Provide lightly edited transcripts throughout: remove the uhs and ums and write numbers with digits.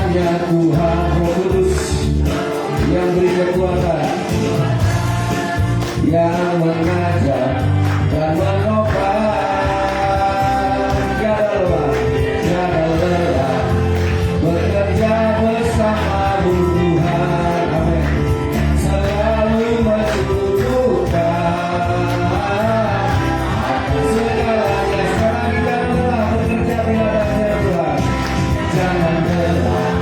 datangnya Tuhan Roh Kudus yang beri kekuatan, yang mengajar dan menopang. Tiada lelah bekerja bersamamu Tuhan, amin. Selalu mencukupkan akan segalanya. Sekarang kita lelah bekerja di ladangnya Tuhan. Jangan lelah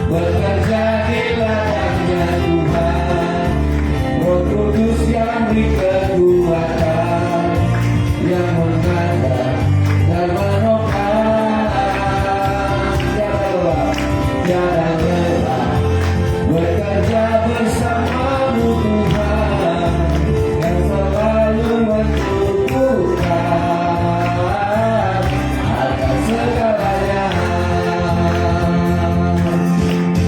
bekerja di ladangnya Tuhan. Roh Kudus yang beri kekuatan, yang mengajar dan menopang. Tiada lelah bekerja bersamamu Tuhan, yang selalu mencukupkan akan segalanya.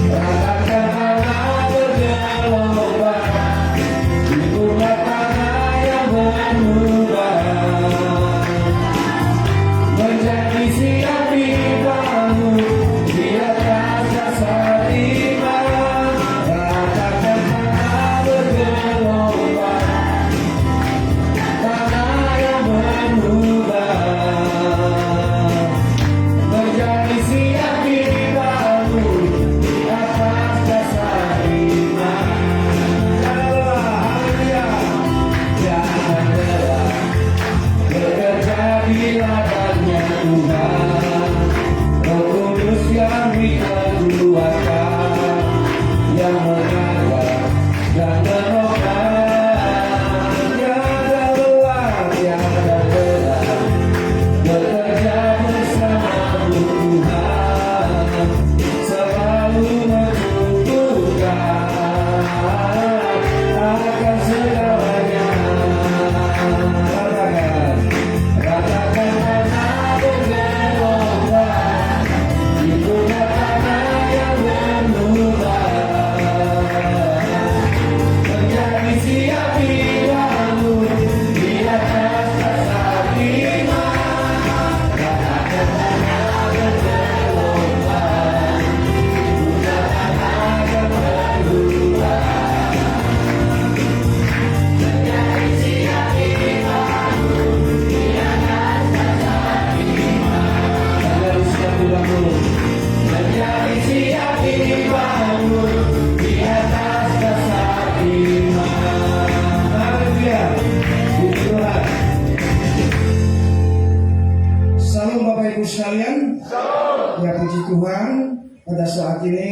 Katakan anak bergelombang di bunga tanah yang berubah, menjadi siap dibangun di atas dasar iman. Katakan tanah bergelombang, tanah yang berubah, menjadi siap dibangun di atas dasar iman. Jangan lelah bekerja di ladangnya Tuhan. Roh Kudus yang beri kekuatan, yang mengajar dan menopang. Tiada lelah bekerja bersamamu Tuhan, selalu mencukupkan akan segalanya. Katakan tanah bergelombang di bunga tanah yang berubah, menjadi siap dibangun di atas dasar iman. Katakan tanah bergelombang, bunga tanah yang berubah, menjadi siap dibangun di atas dasar iman. Menjadi siap dibangun, menjadi siap dibangun di atas dasar iman. Haleluya, puji Tuhan. Salam Bapak Ibu sekalian. Ya puji Tuhan, pada saat ini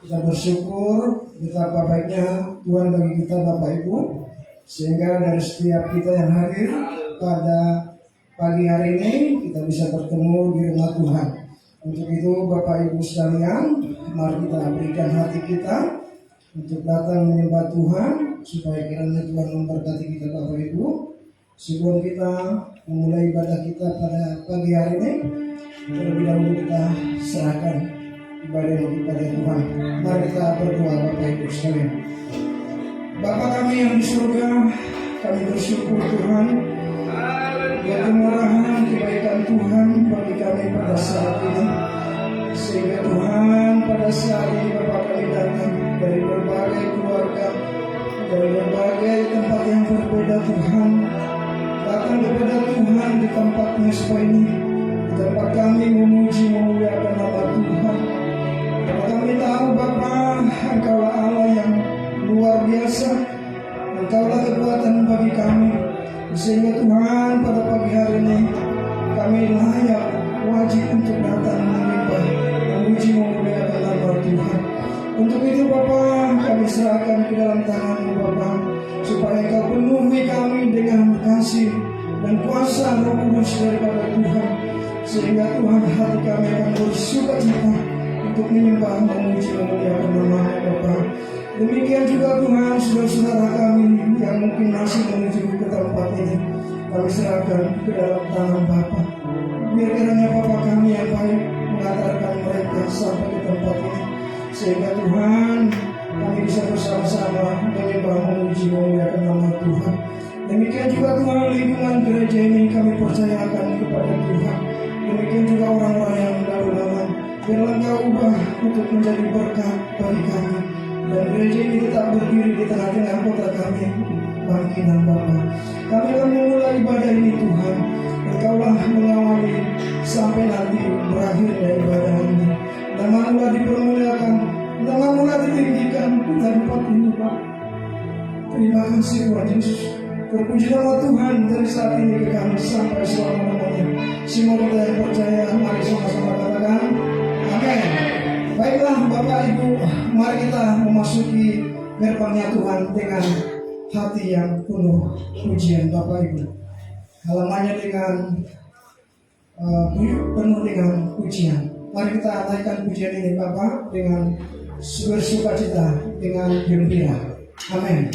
kita bersyukur betapa baiknya Tuhan bagi kita Bapak Ibu, sehingga dari setiap kita yang hadir pada pagi hari ini kita bisa bertemu di rumah Tuhan. Untuk itu Bapak Ibu sekalian, mari kita berikan hati kita untuk datang menyembah Tuhan, supaya kiranya Tuhan memberkati kita Bapak Ibu. Sebelum kita memulai ibadah kita pada pagi hari ini, terlebih dahulu kita serahkan ibadah ini kepada Tuhan. Mari kita berdoa Bapak Ibu sekalian. Bapa kami yang di surga, kami bersyukur Tuhan ya kemurahan kebaikan Tuhan bagi kami pada saat ini, sehingga Tuhan pada saat ini Bapak kami datang dari berbagai keluarga, dari berbagai tempat yang berbeda Tuhan, datang kepada Tuhan di tempatnya supaya ini, di tempat kami memuji memuliakan nama Tuhan. Karena kami tahu Bapa, Engkaulah Allah yang luar biasa, Engkaulah kekuatan bagi kami, sehingga Tuhan pada pagi hari ini kami layak wajib untuk datang menyembah, memuji memuliakan nama Tuhan. Untuk itu Bapa, kami serahkan ke dalam tangan-Mu Bapa, supaya Engkau penuhi kami dengan kasih dan kuasa Roh Kudus daripada Tuhan, sehingga Tuhan hati kami akan bersukacita untuk menyembah, memuji memuliakan nama-Mu Bapa. Demikian juga Tuhan saudara-saudara kami yang mungkin masih menuju ke tempat ini, kami serahkan ke dalam tangan Bapa. Biar kiranya Bapa kami yang baik mengantarkan mereka sampai ke tempat ini, sehingga Tuhan kami bisa bersama-sama menyembah, memuji memuliakan nama Tuhan. Demikian juga Tuhan lingkungan gereja ini kami percayakan kepada Tuhan. Demikian juga orang-orang yang lalu lalang biarlah Engkau ubah untuk menjadi berkat bagi kami. Dan gereja ini tetap berdiri di tengah-tengah kota kami, Bangkinang Bapa. Kami akan memulai ibadah ini Tuhan. Engkaulah mengawali sampai nanti berakhirnya ibadah ini. Nama-Mu dipermuliakan, Nama-Mu ditinggikan di tempat ini Pak. Terima kasih Tuhan Yesus. Terpuji nama Tuhan dari saat ini ke kami sampai selama-lamanya. Semua kita yang percaya, mari sama-sama katakan amin. Baiklah Bapak Ibu, mari kita memasuki gerbangnya Tuhan dengan hati yang penuh pujian Bapak Ibu. Halamannya dengan penuh dengan pujian. Mari kita naikkan pujian ini Bapak dengan bersukacita, dengan gembira. Amin.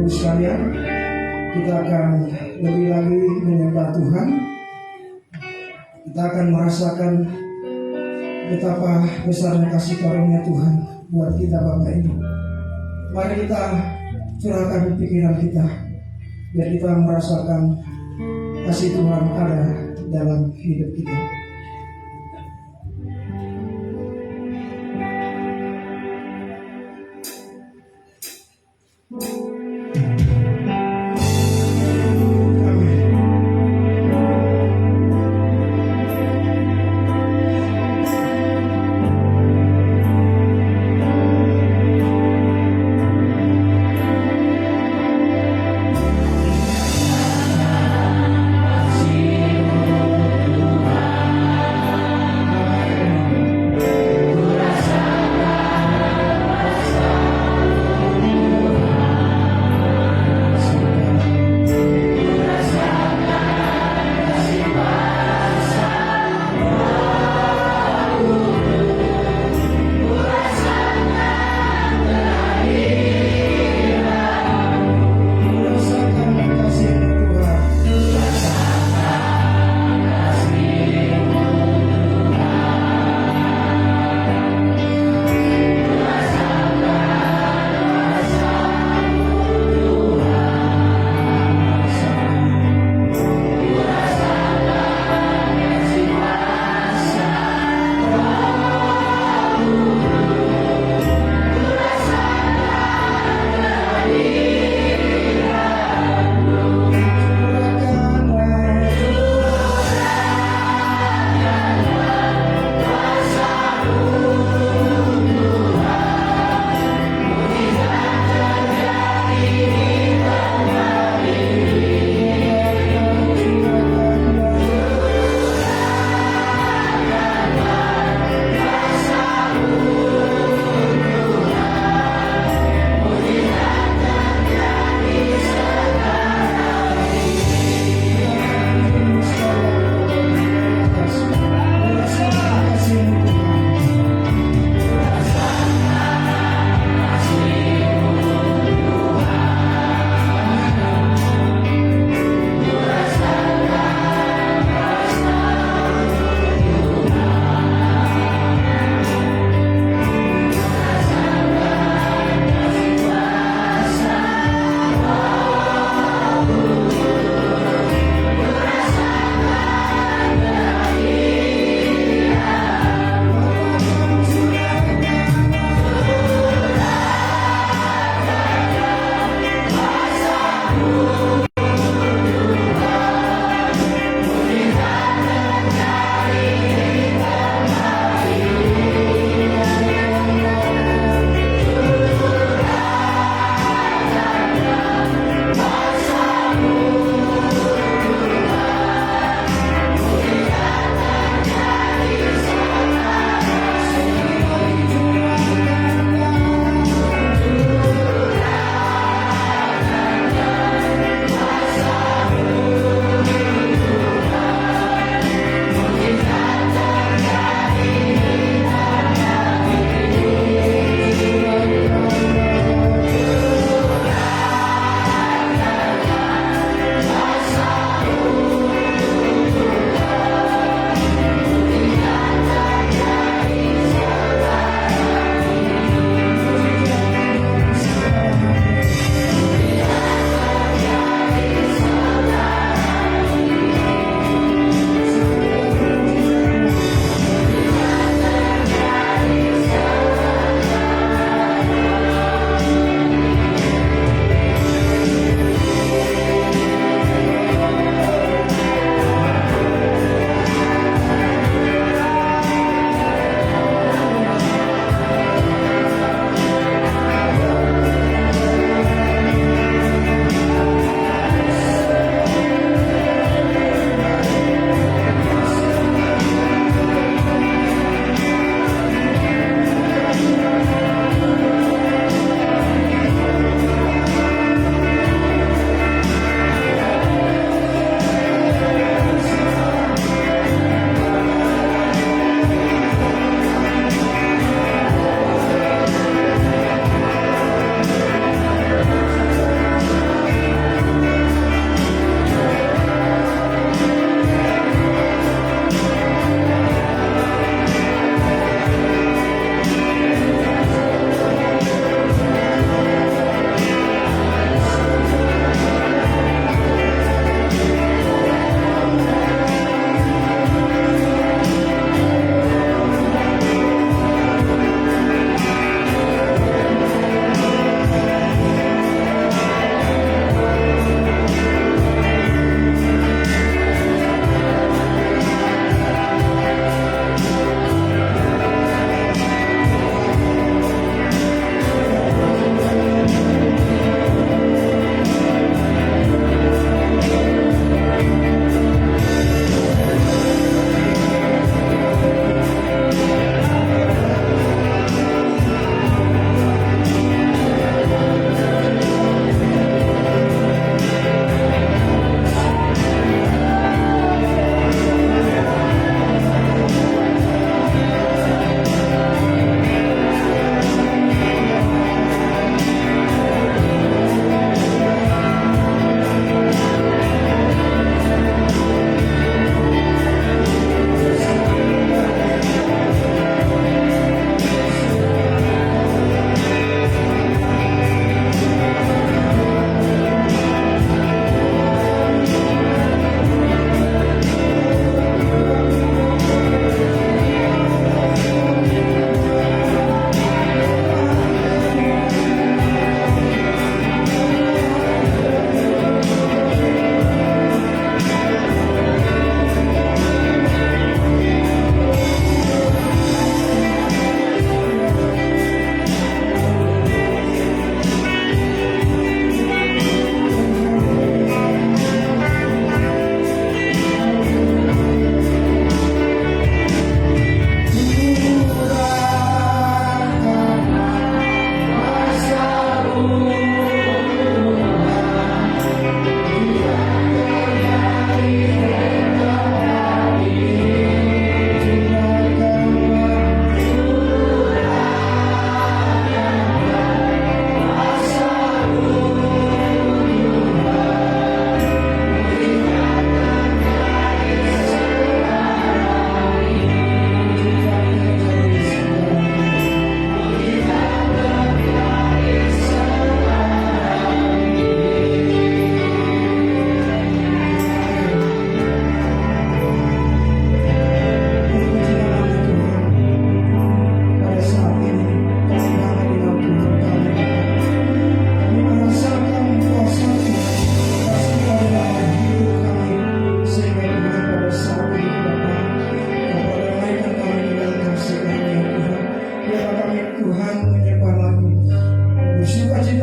Ibu sekalian, kita akan lebih lagi menyembah Tuhan. Kita akan merasakan betapa besarnya kasih karunia Tuhan buat kita Bapak Ibu. Mari kita curahkan pikiran kita, biar kita merasakan kasih Tuhan ada dalam hidup kita. Kasih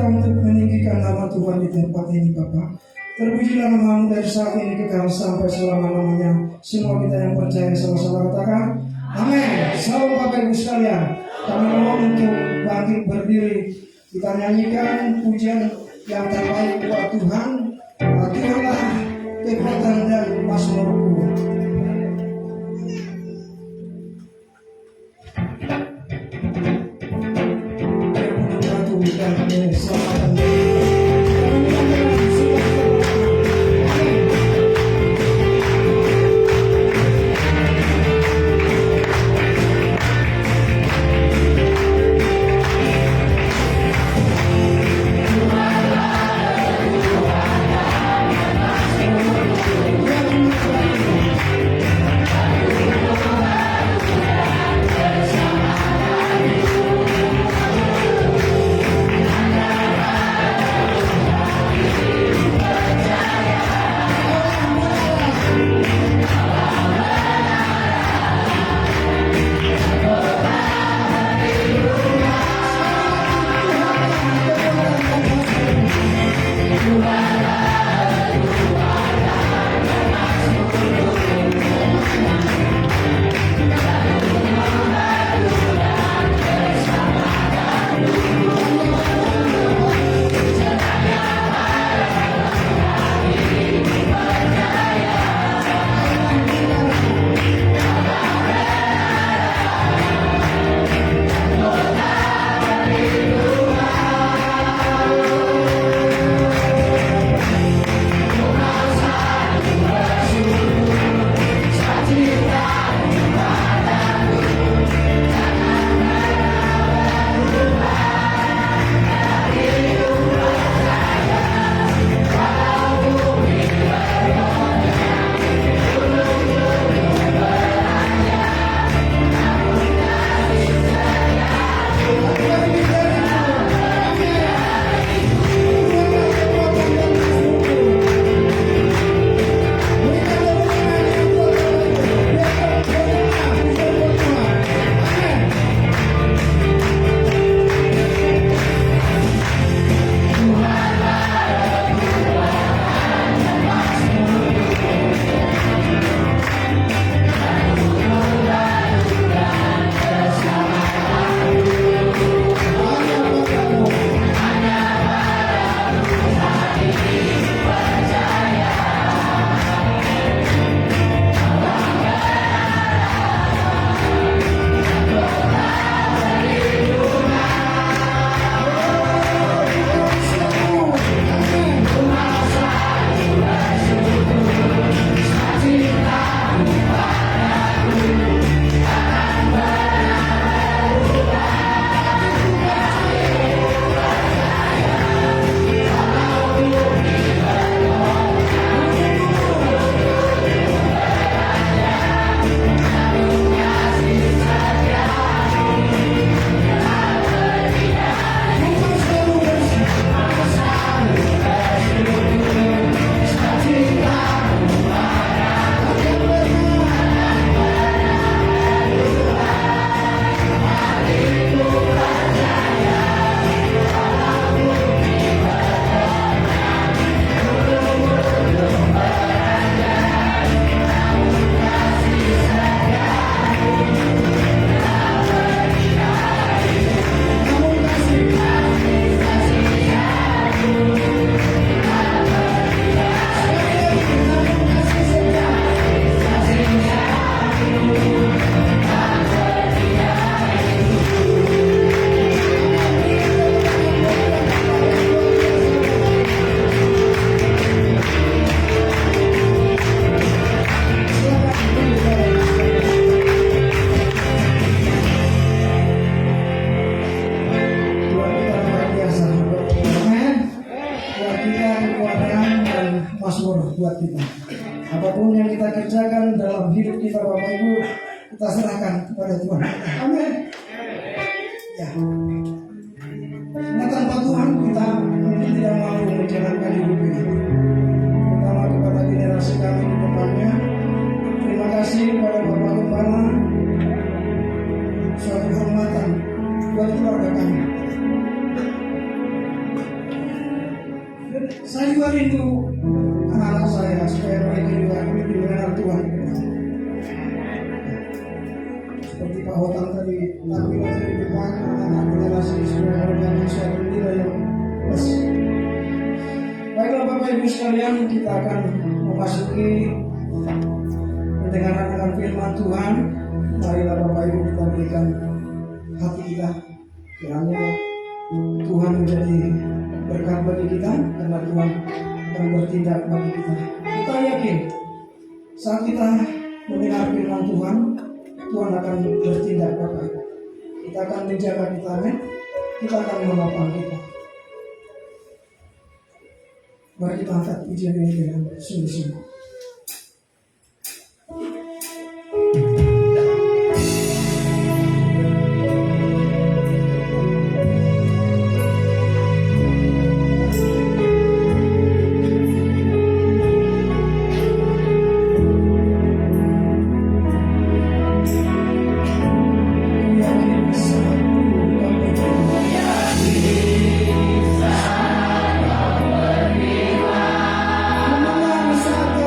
untuk meninggikan nama Tuhan di tempat ini Bapa. Terpujilah nama-Mu dari saat ini kekal sampai selama-lamanya. Semua kita yang percaya sama-sama katakan amin. Salam Bapak Ibu sekalian, kami mohon untuk bangkit berdiri. Kita nyanyikan pujian yang terbaik buat Tuhan. Tuhanlah kekuatan dan mazmurku. Dan keselamatan. buat kita. Apapun yang kita kerjakan dalam hidup kita Bapak Ibu, kita serahkan kepada Tuhan. Amin. Ya. Nah, tanpa Tuhan kita mungkin tidak mampu menjalankan hidup ini. Terutama kepada generasi kami di depannya. Terima kasih kepada Bapak Gembala. Suatu kehormatan buat keluarga kami. Saya juga rindu anak-anak saya supaya mereka juga lebih mengenal Tuhan. Seperti Pak Hotang tadi, tapi di depan anak-anak generasi supaya merupakan suatu nilai yang plus. Baiklah Bapak Ibu sekalian, kita akan memasuki pendengaran akan firman Tuhan. Marilah Bapak Ibu kita berikan hati kita, kiranya Tuhan menjadi berkat bagi kita, karena Tuhan akan bertindak bagi kita. Kita yakin saat kita mendengar firman Tuhan, Tuhan akan bertindak Bapak Ibu. Kita akan menjaga kita, amin. Kita akan menopang kita. Mari kita angkat pujian ini dengan sungguh-sungguh. Saat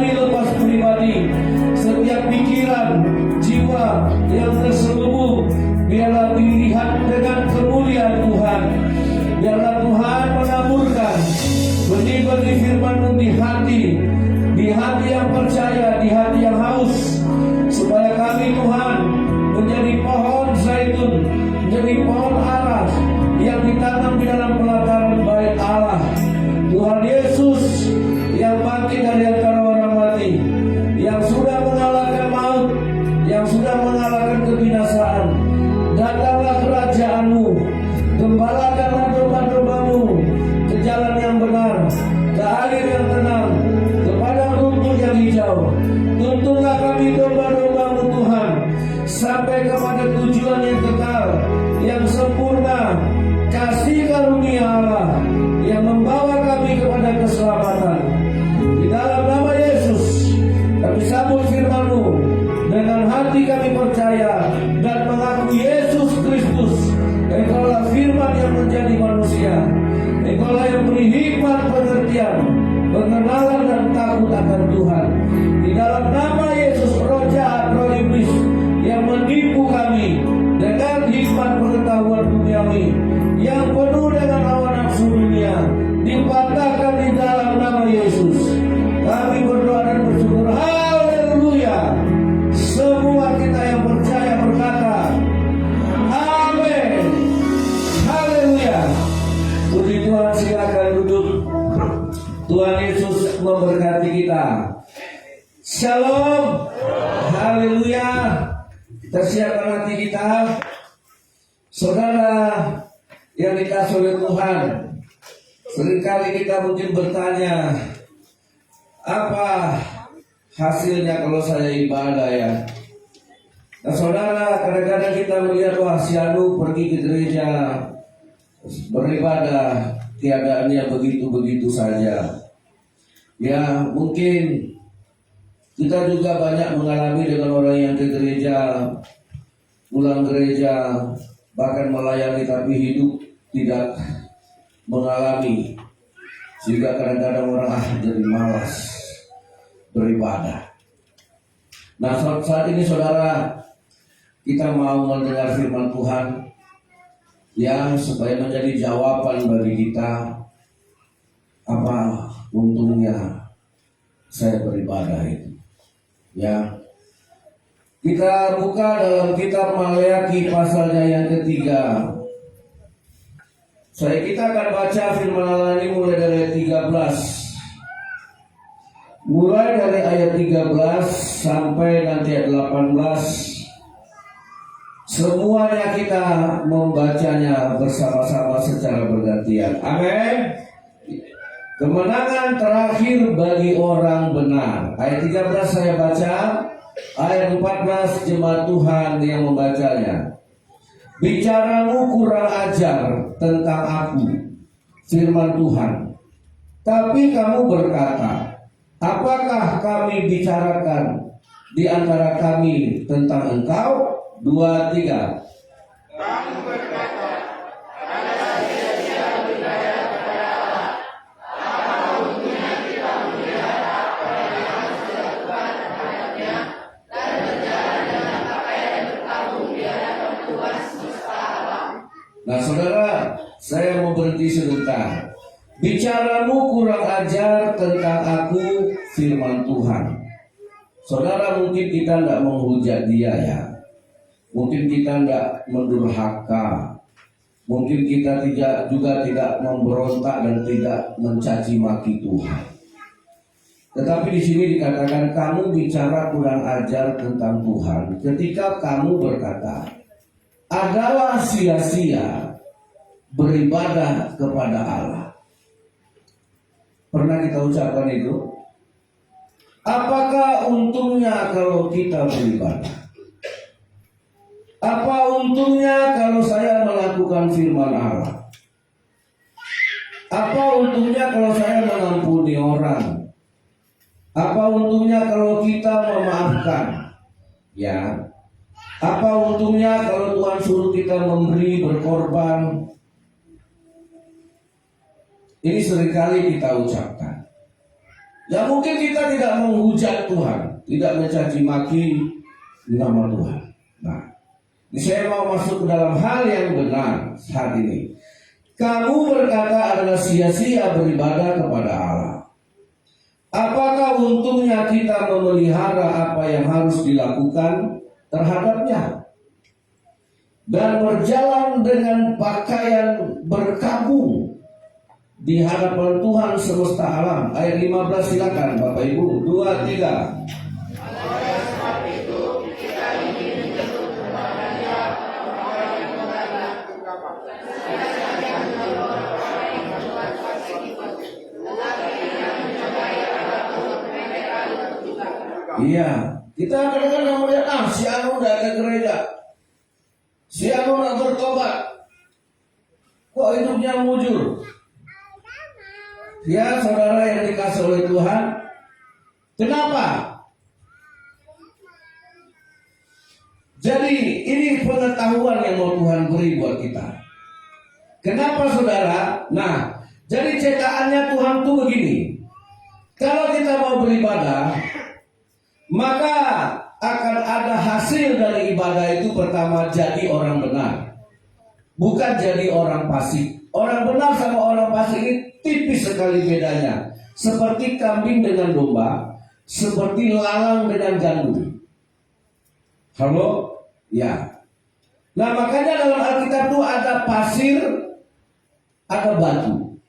kami lepas pribadi, setiap pikiran, jiwa yang terselubung, biarlah dilihat dengan kemuliaan Tuhan. Biarlah Tuhan menaburkan benih-benih firman-Mu di hati yang percaya, di hati yang haus, supaya kami Tuhan menjadi pohon zaitun, menjadi pohon ara yang ditanam di dalam pelataran bait Allah. Tuhan Yesus yang bangkit dari antara orang mati, yang sudah mengalahkan maut, yang sudah mengalahkan kebinasaan. Datanglah kerajaan-Mu, gembalakanlah domba-domba-Mu ke jalan yang benar, ke air yang tenang, kepada rumput yang hijau. Tuntunlah kami domba-domba-Mu Tuhan, sampai kepada tujuan yang kekal, yang sempurna, kasih karunia Allah yang membawa kami kepada keselamatan. Di dalam nama Yesus kami sambut firman-Mu, dengan hati kami percaya dan mengaku Yesus Kristus, Engkaulah firman yang menjadi manusia. Engkaulah yang beri hikmat, pengertian, pengenalan dan takut akan Tuhan. Di dalam nama Yesus, roh jahat, roh iblis yang menipu kami dengan hikmat pengetahuan duniawi yang penuh dengan hawa nafsu dunia, dipatahkan di dalam nama Yesus. Kami berdoa dan bersyukur. Haleluya. Semua kita yang percaya berkata amin. Haleluya. Puji Tuhan, silakan duduk. Tuhan Yesus memberkati kita. Shalom. Haleluya. Kita siapkan hati kita. Saudara yang dikasihi oleh Tuhan, seringkali kita mungkin bertanya, apa hasilnya kalau saya ibadah ya? Nah saudara, kadang-kadang kita melihat, wah si Anu pergi ke gereja beribadah, tiadaannya begitu-begitu saja. Ya mungkin kita juga banyak mengalami dengan orang yang ke gereja, pulang gereja, bahkan melayani tapi hidup tidak mengalami, sehingga kadang-kadang orang jadi malas beribadah. Nah saat ini saudara, kita mau mendengar firman Tuhan yang supaya menjadi jawaban bagi kita, apa untungnya saya beribadah itu. Ya, kita buka dalam kitab Maleakhi pasalnya yang ketiga. Kita akan baca firman Allah ini mulai dari ayat 13. Mulai dari ayat 13 sampai nanti ayat 18. Semuanya kita membacanya bersama-sama secara bergantian. Amin. Kemenangan terakhir bagi orang benar. Ayat 13 saya baca. Ayat 14 jemaat Tuhan yang membacanya. Bicaramu kurang ajar tentang aku, firman Tuhan. Tapi kamu berkata, apakah kami bicarakan di antara kami tentang engkau? 2, 3. Kamu berkata, ada sia-sia beribadah kepada Allah. Apa untungnya kita memelihara apa yang harus dilakukan terhadapnya dan berjalan dengan pakaian bertabung di hadapan Tuhan semesta alam. Nah saudara, saya mau berhenti sebentar. Bicaramu kurang ajar tentang aku, firman Tuhan. Saudara, mungkin kita tidak menghujat dia ya. Mungkin kita tidak mendurhaka, mungkin kita juga tidak memberontak dan tidak mencaci maki Tuhan. Tetapi di sini dikatakan kamu bicara kurang ajar tentang Tuhan ketika kamu berkata, adalah sia-sia beribadah kepada Allah. Pernah kita ucapkan itu? Apakah untungnya kalau kita beribadah? Apa untungnya kalau saya melakukan firman Allah? Apa untungnya kalau saya mengampuni orang? Apa untungnya kalau kita memaafkan? Ya. Apa untungnya kalau Tuhan suruh kita memberi, berkorban? Ini seringkali kita ucapkan. Ya mungkin kita tidak menghujat Tuhan, tidak mencaci maki nama Tuhan. Nah, ini saya mau masuk ke dalam hal yang benar saat ini. Kamu berkata adalah sia-sia beribadah kepada Allah. Apakah untungnya kita memelihara apa yang harus dilakukan terhadapnya? Dan berjalan dengan pakaian berkabung di hadapan Tuhan semesta alam. Ayat 15 silakan Bapak Ibu. 2, 3. Iya, kita kadang-kadang melihat si anu udah ke gereja, si anu udah bertobat, kok hidupnya mujur. Ya saudara yang dikasih oleh Tuhan, kenapa? Jadi ini pengetahuan yang mau Tuhan beri buat kita. Kenapa saudara? Nah, jadi cetakannya Tuhan tuh begini. Kalau kita mau beribadah, maka akan ada hasil dari ibadah itu. Pertama, jadi orang benar, bukan jadi orang fasik. Orang benar sama orang fasik ini tipis sekali bedanya. Seperti kambing dengan domba, seperti lalang dengan gandum. Halo? Ya. Nah makanya dalam Alkitab itu ada pasir, ada batu.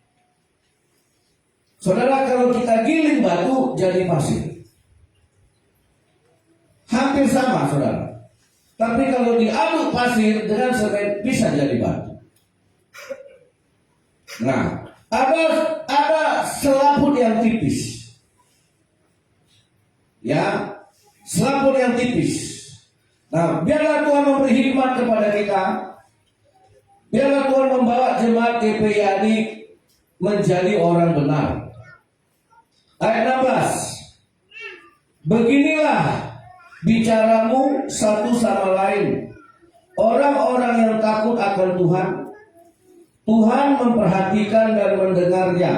Saudara, kalau kita giling batu jadi pasir, hampir sama saudara. Tapi kalau diaduk pasir dengan semen bisa jadi batu. Nah, ada selaput yang tipis. Ya, selaput yang tipis. Nah, biarlah Tuhan memberi hikmat kepada kita. Biarlah Tuhan membawa jemaat GPI Adik menjadi orang benar. Ayat 16. Beginilah bicaramu satu sama lain. Orang-orang yang takut akan Tuhan, Tuhan memperhatikan dan mendengarnya.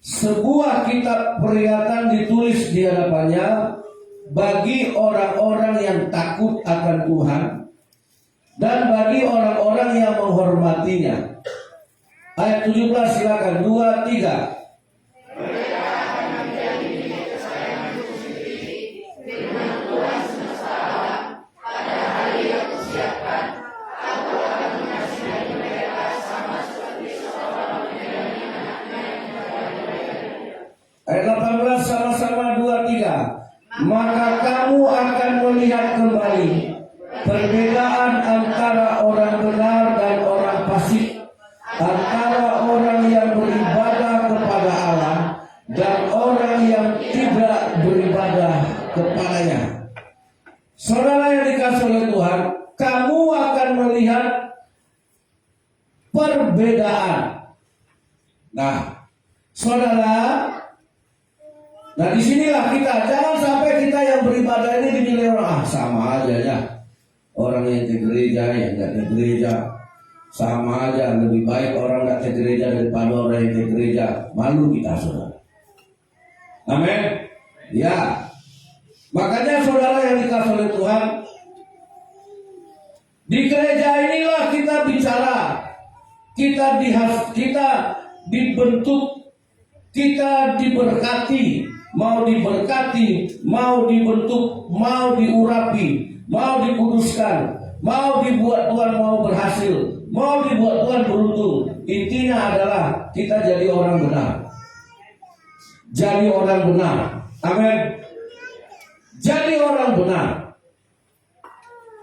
Sebuah kitab peringatan ditulis di hadapannya bagi orang-orang yang takut akan Tuhan dan bagi orang-orang yang menghormatinya. Ayat 17 silakan. 2, 3. Ayat 18 sama-sama 2, 3. Maka kamu akan melihat kembali perbedaan antara orang benar dan orang fasik, antara orang yang beribadah kepada Allah dan orang yang tidak beribadah kepadanya. Saudara yang dikasihi oleh Tuhan, kamu akan melihat perbedaan. Nah, saudara, nah disinilah kita, jangan sampai kita yang beribadah ini dinilai orang sama aja ya. Orang yang ke gereja, yang nggak ke gereja sama aja. Lebih baik orang nggak ke gereja daripada orang yang ke gereja. Malu kita saudara. Amin. Ya. Makanya saudara yang dikasihi oleh Tuhan, di gereja inilah kita bicara, kita dibentuk, kita diberkati. Mau diberkati, mau dibentuk, mau diurapi, mau dikuduskan, mau dibuat Tuhan mau berhasil, mau dibuat Tuhan beruntung. Intinya adalah kita jadi orang benar. Jadi orang benar. Amin. Jadi orang benar.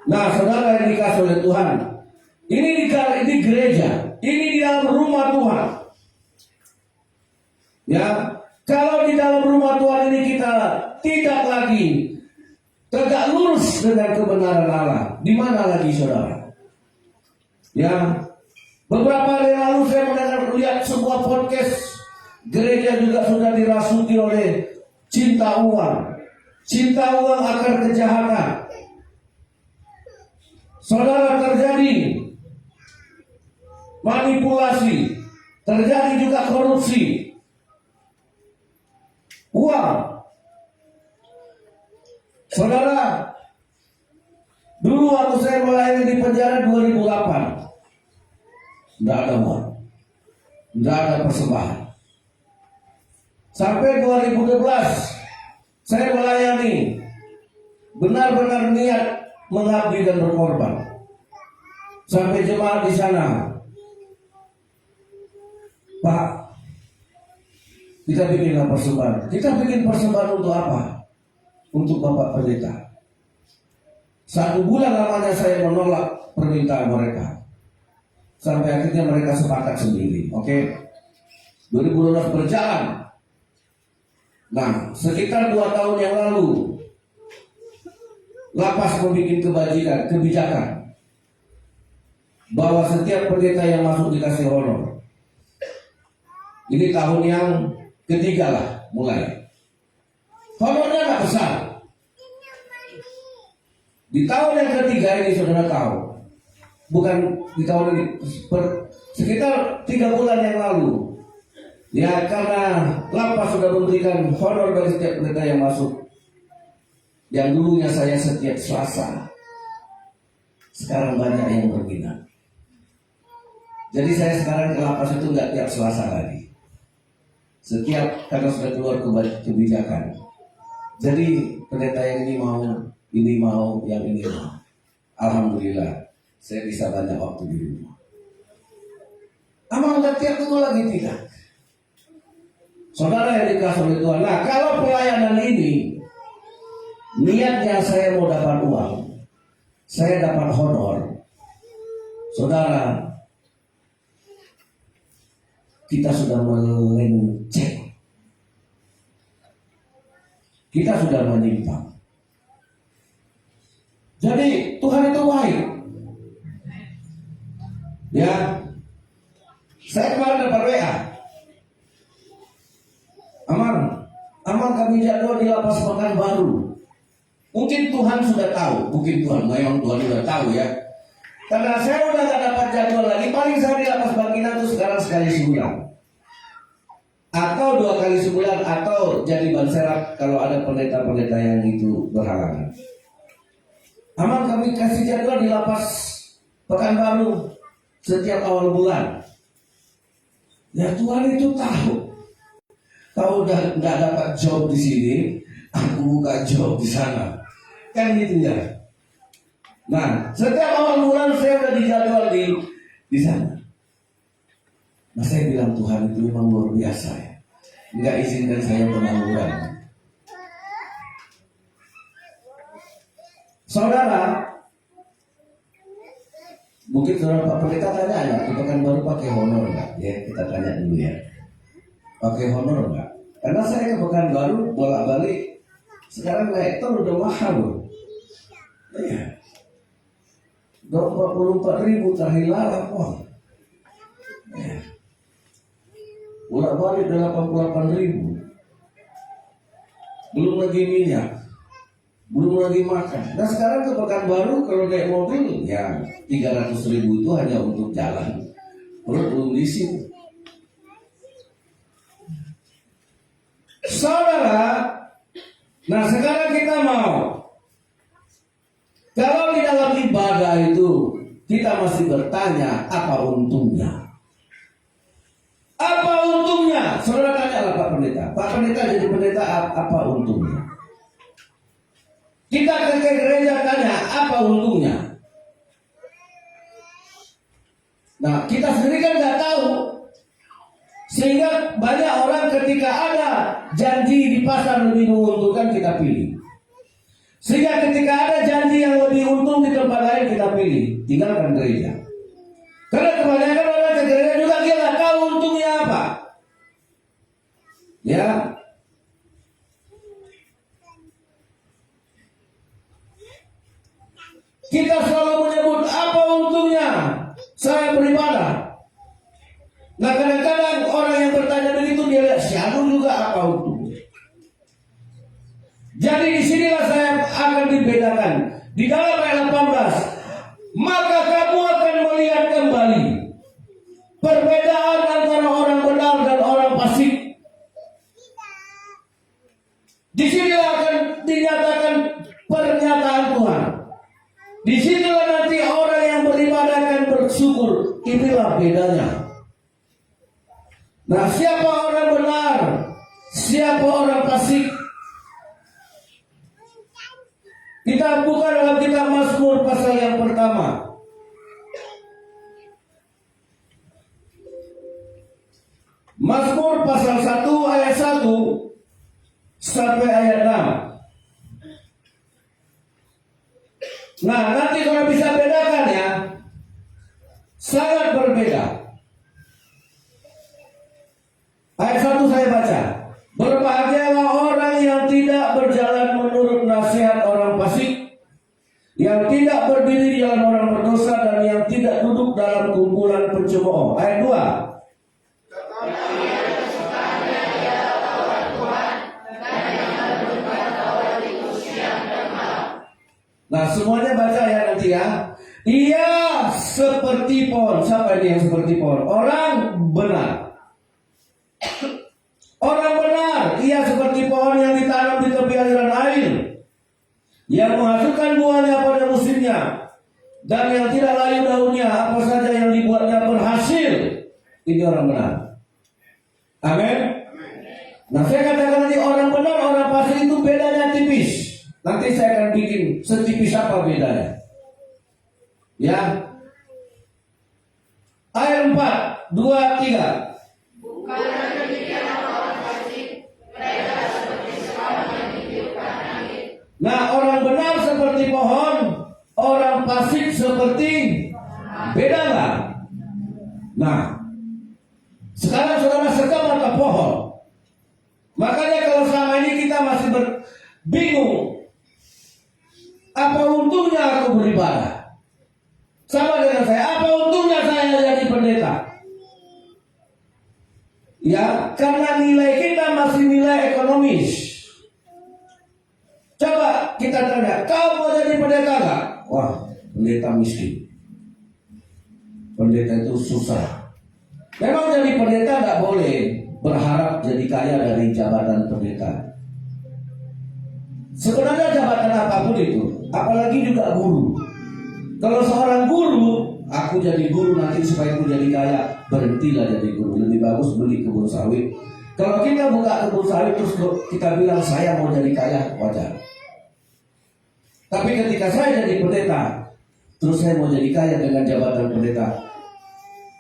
Nah saudara yang dikasihi oleh Tuhan, ini di gereja, ini di dalam rumah Tuhan. Ya, kalau di dalam rumah Tuhan ini kita tidak lagi tegak lurus dengan kebenaran Allah, di mana lagi saudara? Ya, beberapa hari lalu saya lihat sebuah podcast, gereja juga sudah dirasuki oleh cinta uang. Cinta uang akar kejahatan. Saudara, terjadi manipulasi, terjadi juga korupsi. Uang. Saudara, dulu waktu saya melayani di penjara 2008, tidak ada uang, tidak ada persembahan. Sampai 2012, saya melayani, benar-benar niat mengabdi dan berkorban. Sampai jemaat di sana, Pak, kita bikinlah persembahan. Kita bikin persembahan untuk apa? Untuk Bapak Pendeta. 1 bulan lamanya saya menolak permintaan mereka. Sampai akhirnya mereka sepakat sendiri. Oke? 2012 berjalan. Nah, sekitar 2 tahun yang lalu, lapas membuat kebijakan bahwa setiap pendeta yang masuk dikasih honor. Ini tahun yang ketiga lah mulai. Honornya nggak besar. Di tahun yang ketiga ini saudara tahu, bukan di tahun ini, sekitar 3 bulan yang lalu, ya karena lapas sudah memberikan honor bagi setiap pendeta yang masuk. Yang dulunya saya setiap Selasa, sekarang banyak yang berminat. Jadi saya sekarang ke lapas itu nggak tiap Selasa lagi. Setiap karena sudah keluar kebijakan. Jadi pendeta yang ini mau, yang ini mau. Alhamdulillah, saya bisa banyak waktu di rumah. Amal udah tiap itu lagi tidak. Saudara yang dikasih oleh Tuhan. Nah, kalau pelayanan ini niatnya saya mau dapat uang, saya dapat honor. Saudara, kita sudah melenceng. Kita sudah menyimpang. Jadi Tuhan itu baik. Ya, saya kemarin dapat WA. Aman kami jadwal di lapas Pekanbaru. Mungkin Tuhan sudah tahu, memang Tuhan sudah tahu ya. Karena saya udah gak dapat jadwal lagi, paling saya di lapas Bangkinang itu sekarang sekali sebulan, atau 2 kali sebulan, atau jadi ban serap kalau ada pendeta-pendeta yang itu berhalangan. Aman kami kasih jadwal di lapas Pekanbaru setiap awal bulan. Ya Tuhan itu tahu. Kau udah nggak dapat job di sini, aku buka job di sana. Kan gitu ya. Nah, setiap awal bulan saya udah dijadwal di sana. Nah, saya bilang Tuhan itu memang luar biasa ya. Nggak izinkan saya pengangguran. Saudara, mungkin saudara Pak Pendeta tanya ya, kita kan baru pakai honor nggak? Ya, kita tanya dulu ya. Pakai honor nggak? Karena saya ke Pekanbaru bolak-balik. Sekarang naik tol udah mahal loh. Ya. 44.000 terhilang uang. Ya. Bolak-balik 88.000. Belum lagi minyak, belum lagi makan. Nah sekarang ke Pekanbaru kalau naik mobil ya 300.000 itu hanya untuk jalan. Belum diisi. Saudara, nah sekarang kita mau, kalau di dalam ibadah itu kita masih bertanya apa untungnya? Apa untungnya? Saudara tanyalah Pak Pendeta. Pak Pendeta jadi pendeta apa untungnya? Kita ke gereja tanya apa untungnya? Nah kita sendiri kan nggak tahu. Sehingga banyak orang ketika ada janji di pasar lebih menguntungkan kita pilih. Sehingga ketika ada janji yang lebih untung di tempat lain kita pilih. Tinggalkan gereja. Karena kebanyakan orang ke gereja juga dia nggak tahu untungnya apa. Ya. Kita selalu menyebut apa untungnya saya beribadah. Nah kadang-kadang orang yang bertanya begitu dia lihat siapa juga apa untungnya. Jadi disinilah saya akan dibedakan di dalam ayat 18. Maka kamu akan melihat kembali perbedaan antara orang benar dan orang fasik. dinyatakan pernyataan Tuhan. Disitulah nanti orang yang beribadah akan bersyukur. Inilah bedanya. Nah, siapa orang benar? Siapa orang fasik? Kita buka dalam kitab Mazmur pasal yang pertama. Mazmur pasal 1 ayat 1 sampai ayat 6. Nah, nanti kalau bisa bedakan ya, sangat berbeda. Ayat 1 saya baca. Berbahagialah orang yang tidak berjalan menurut nasihat orang fasik, yang tidak berdiri di jalan orang berdosa, dan yang tidak duduk dalam kumpulan pencemooh. Ayat 2. Nah, semuanya baca ya nanti ya. Ia seperti pohon. Siapa ini yang seperti pohon? Orang benar. Orang benar. Ia seperti pohon yang ditanam di tepi aliran air, yang menghasilkan buahnya pada musimnya, dan yang tidak layu daunnya. Apa saja yang dibuatnya berhasil. Ini orang benar. Amin. Nah, saya katakan nanti orang benar, orang fasik itu bedanya tipis. Nanti saya akan bikin setipis apa bedanya. Ya. Ayat 4, 2, 3. Bukanlah demikian orang fasik, mereka seperti seorang yang ditiupkan angin. Nah, orang benar seperti pohon, orang fasik seperti beda nggak? Nah, sekarang saudara sekam atau pohon. Makanya kalau selama ini kita masih bingung, apa untungnya aku beribadah? Sama dengan saya, apa untungnya saya jadi pendeta? Ya, karena nilai kita masih nilai ekonomis. Coba kita tanya, kau mau jadi pendeta nggak? Wah, pendeta miskin. Pendeta itu susah. Memang jadi pendeta nggak boleh berharap jadi kaya dari jabatan pendeta. Sebenarnya jabatan apapun itu, apalagi juga guru. Kalau seorang guru, aku jadi guru nanti supaya aku jadi kaya, berhentilah jadi guru. Lebih bagus beli kebun sawit. Kalau kita buka kebun sawit terus kita bilang saya mau jadi kaya, wajar. Tapi ketika saya jadi pendeta, terus saya mau jadi kaya dengan jabatan pendeta,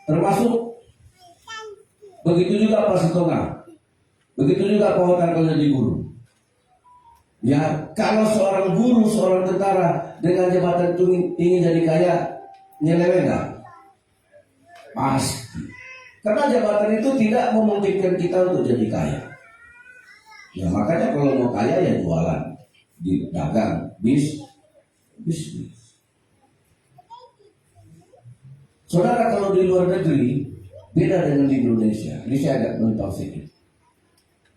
termasuk begitu juga Pasitonga, begitu juga Pahotan kalau jadi guru. Ya, kalau seorang guru, seorang tentara dengan jabatan itu ingin jadi kaya, nyeleweng nggak? Pasti. Karena jabatan itu tidak memungkinkan kita untuk jadi kaya. Ya makanya kalau mau kaya ya jualan, di dagang, bisnis. Saudara, kalau di luar negeri beda dengan di Indonesia. Ini saya agak menentang sedikit.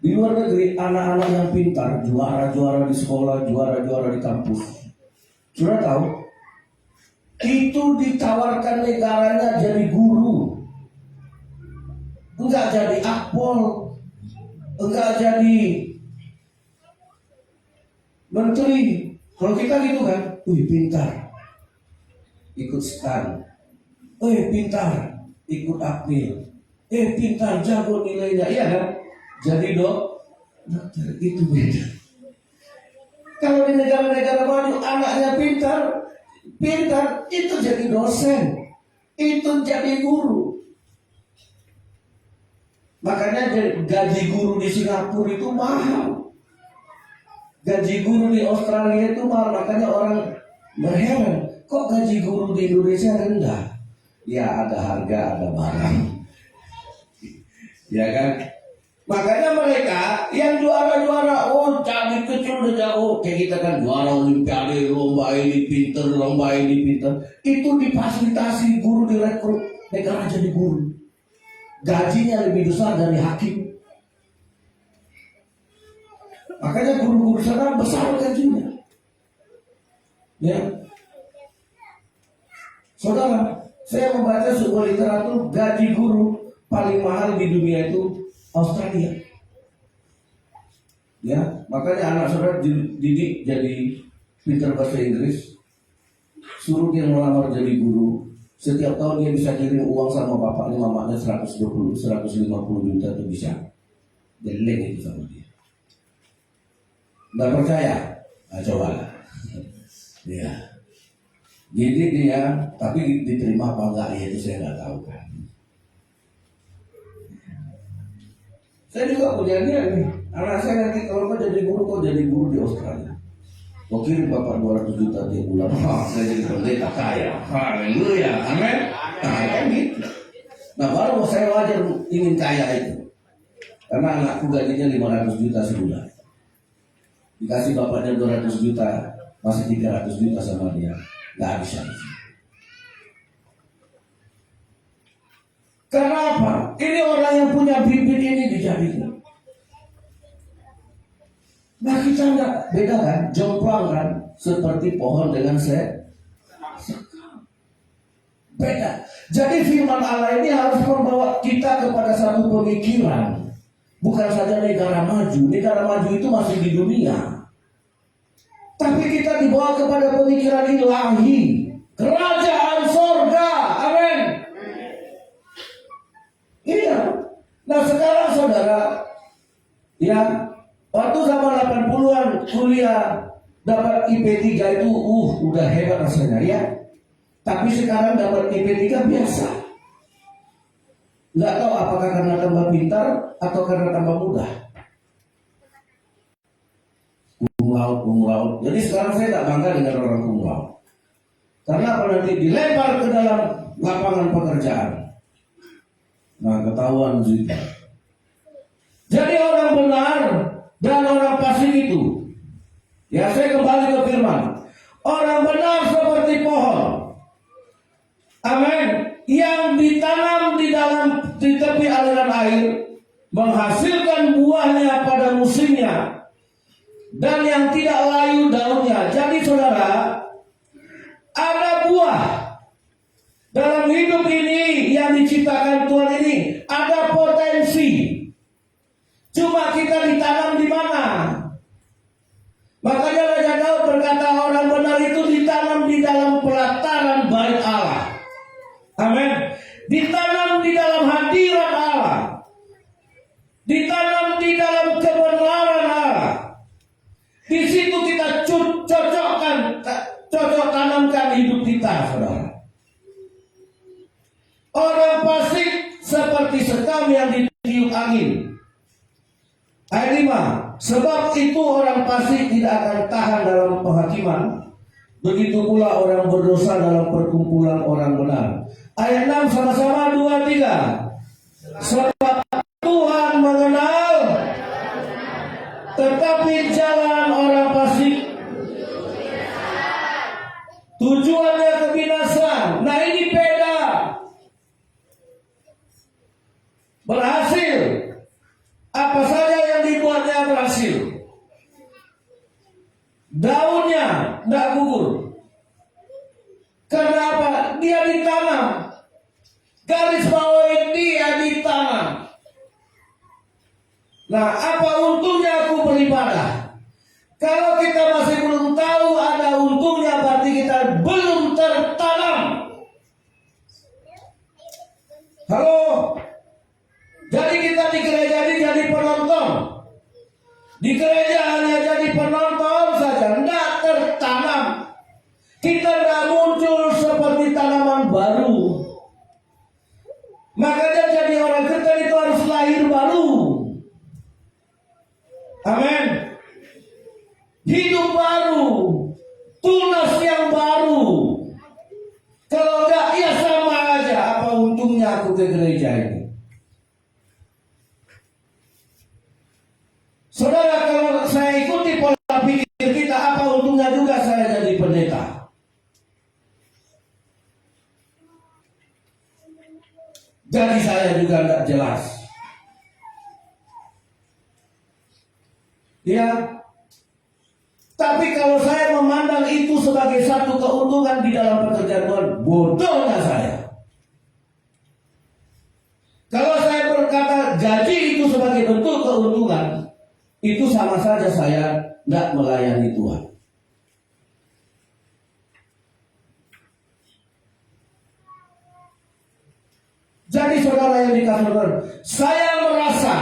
Di luar negeri anak-anak yang pintar, juara-juara di sekolah, juara-juara di kampus. Sudah tahu? Itu ditawarkan negaranya jadi guru. Enggak jadi akpol, enggak jadi menteri. Kalau kita gitu kan, pintar, ikut stan. Pintar, ikut akmil. Pintar, jago nilainya, iya kan? Jadi dokter, itu beda. Kalau di negara-negara maju anaknya pintar itu jadi dosen, itu jadi guru. Makanya gaji guru di Singapura itu mahal, gaji guru di Australia itu mahal. Makanya orang berheran, kok gaji guru di Indonesia rendah? Ya ada harga, ada barang, ya kan? Makanya mereka yang juara-juara, jadi kecil udah jago. Kayak kita kan juara olimpiade, lomba ini pinter, itu difasilitasi guru, direkrut negara jadi guru. Gajinya lebih besar dari hakim. Makanya guru-guru sana besar gajinya. Ya, saudara, saya membaca sebuah literatur gaji guru paling mahal di dunia itu Australia. Ya, makanya anak saudara didik jadi pintar bahasa Inggris, suruh dia melamar jadi guru. Setiap tahun dia bisa kirim uang sama bapaknya, mamanya 120, 150 juta itu bisa. Deleng itu sama dia. Nggak percaya? Nah, cobalah. Ya. Jadi dia, tapi diterima apa enggak ya itu saya nggak tahu kan. Saya juga punya dia nih. Anak saya nanti kalau kau jadi guru di Australia. Kau kirim bapak 200 juta tiap bulan. Saya jadi pendeta kaya. Haleluya, amin. Nah, kan gitu. Nah, baru saya wajar ingin kaya itu. Karena anakku gajinya 500 juta sebulan. Dikasih bapaknya 200 juta, masih 300 juta sama dia. Nggak habis. Karena apa? Ini orang yang punya bibit ini dijadikan. Nah kita nggak beda kan, jomplang kan, seperti pohon dengan beda. Jadi firman Allah ini harus membawa kita kepada satu pemikiran, bukan saja negara maju. Negara maju itu masih di dunia, tapi kita dibawa kepada pemikiran ilahi, kerajaan sorga, amin. Iya. Nah sekarang saudara, ya. Waktu zaman 80-an kuliah dapat IP 3 itu udah hebat rasanya ya. Tapi sekarang dapat IP 3 biasa. Nggak tahu apakah karena tambah pintar atau karena tambah mudah. Cum laude. Jadi sekarang saya tak bangga dengan orang cum laude. Karena apa, nanti dilempar ke dalam lapangan pekerjaan. Nah ketahuan juga. Jadi orang benar dan orang fasik itu, ya saya kembali ke firman. Orang benar seperti pohon, amin, yang ditanam di tepi aliran air, menghasilkan buahnya pada musimnya, dan yang tidak layu daunnya. Jadi saudara, ada buah dalam hidup ini yang diciptakan Tuhan ini, ada potensi. Cuma kita ditanam di mana? Makanya Raja Daud berkata orang benar itu ditanam di dalam pelataran bait Allah. Amin. Ditanam di dalam hadirat Allah. Ditanam di dalam kebenaran Allah. Di situ kita cocok tanamkan hidup kita, saudara. Orang fasik seperti sekam yang ditiup angin. Ayat 5, sebab itu orang fasik tidak akan tahan dalam penghakiman, begitu pula orang berdosa dalam perkumpulan orang benar. Ayat 6 sama-sama 2, 3. Sebab Tuhan mengenal, tetapi jalan orang fasik tujuannya kebinasan. Nah ini beda. Berhasil. Apa saja yang dibuatnya berhasil. Daunnya tidak gugur. Karena apa? Dia ditanam. Garis bawahi dia ditanam. Nah, apa untungnya aku beribadah? Kalau kita masih belum tahu ada untungnya, berarti kita belum tertanam. Halo? Jadi kita di gereja ini jadi penonton. Di gereja hanya jadi penonton saja, tidak tertanam. Kita tidak muncul seperti tanaman baru. Makanya jadi orang Kristen itu harus lahir baru. Amin. Hidup baru, tunas yang baru. Kalau enggak, ya sama aja. Apa untungnya aku ke gereja ini? Saudara, kalau saya ikuti pola pikir kita, apa untungnya juga saya jadi pendeta? Jadi saya juga tidak jelas. Ya, tapi kalau saya memandang itu sebagai satu keuntungan di dalam pekerjaan Tuhan, bodohnya saya. Kalau saya berkata gaji itu sebagai bentuk keuntungan, itu sama saja saya tidak melayani Tuhan. Jadi saudara yang dikasih Tuhan, saya merasa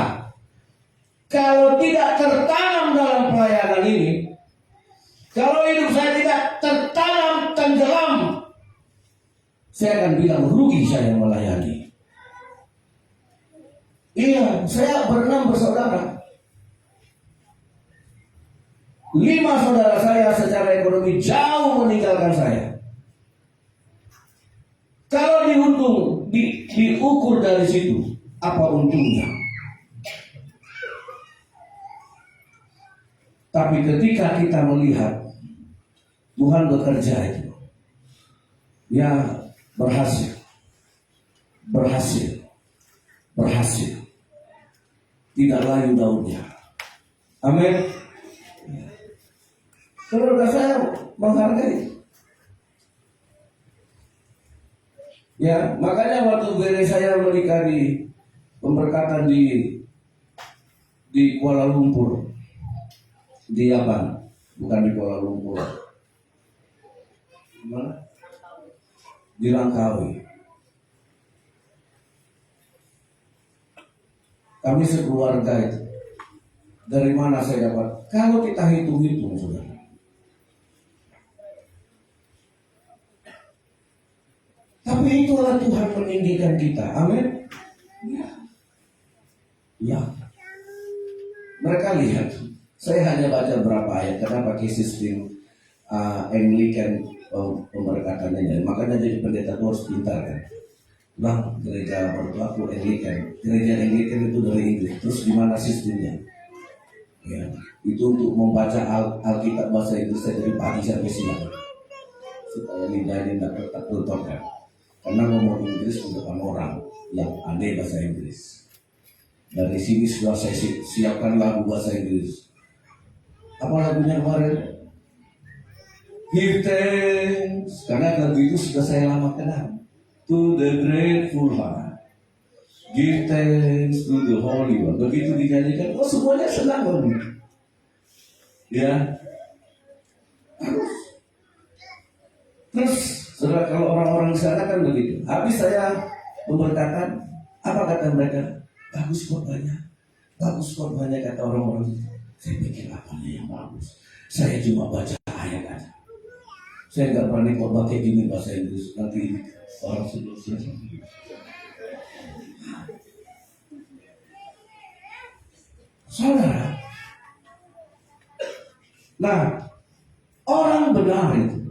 kalau tidak tertanam dalam pelayanan ini, kalau hidup saya tidak tertanam tenggelam, saya akan bilang rugi saya melayani. Iya, saya berenam bersaudara. 5 saudara saya secara ekonomi jauh meninggalkan saya. Kalau diukur dari situ, apa untungnya? Tapi ketika kita melihat Tuhan bekerja itu, ya berhasil. Tidak layu daunnya. Amin. Saudara saya menghargai. Ya, makanya waktu bere saya menikah di pemberkatan di Kuala Lumpur, di Yaman, bukan di Kuala Lumpur, mana? Di Langkawi. Kami sekeluarga itu. Dari mana saya dapat? Kalau kita hitung-hitung, saudara. Tapi itulah Tuhan meninggikan kita. Amin. Ya. Mereka lihat. Saya hanya baca berapa ayat karena pakai sistem Anglican pemberkatannya. Makanya jadi pendeta itu harus pintar kan. Bang, gereja mertuaku Anglican. Gereja Anglican itu dari Inggris. Terus gimana sistemnya? Ya, itu untuk membaca Alkitab bahasa Inggris dari pagi sampai siang supaya lidahnya tidak tertutup kan. Karena ngomong Inggris di depan orang yang aneh bahasa Inggris. Dari sini sudah saya siapkan lagu bahasa Inggris. Apa lagunya kemarin? Give thanks. Karena lagu itu sudah saya lama kenal. To the grateful heart, give thanks to the Holy One. Begitu dinyanyikan, oh semuanya senang dong. Ya, terus saudara, kalau orang-orang di sana kan begitu. Habis saya pemberkatan, apa kata mereka? Bagus khotbahnya kata orang-orang itu. Saya pikir apanya yang bagus? Saya cuma baca ayat aja. Saya nggak berani khotbah kayak gini bahasa Inggris. Nanti orang sudah selesai. Saudara, nah orang benar itu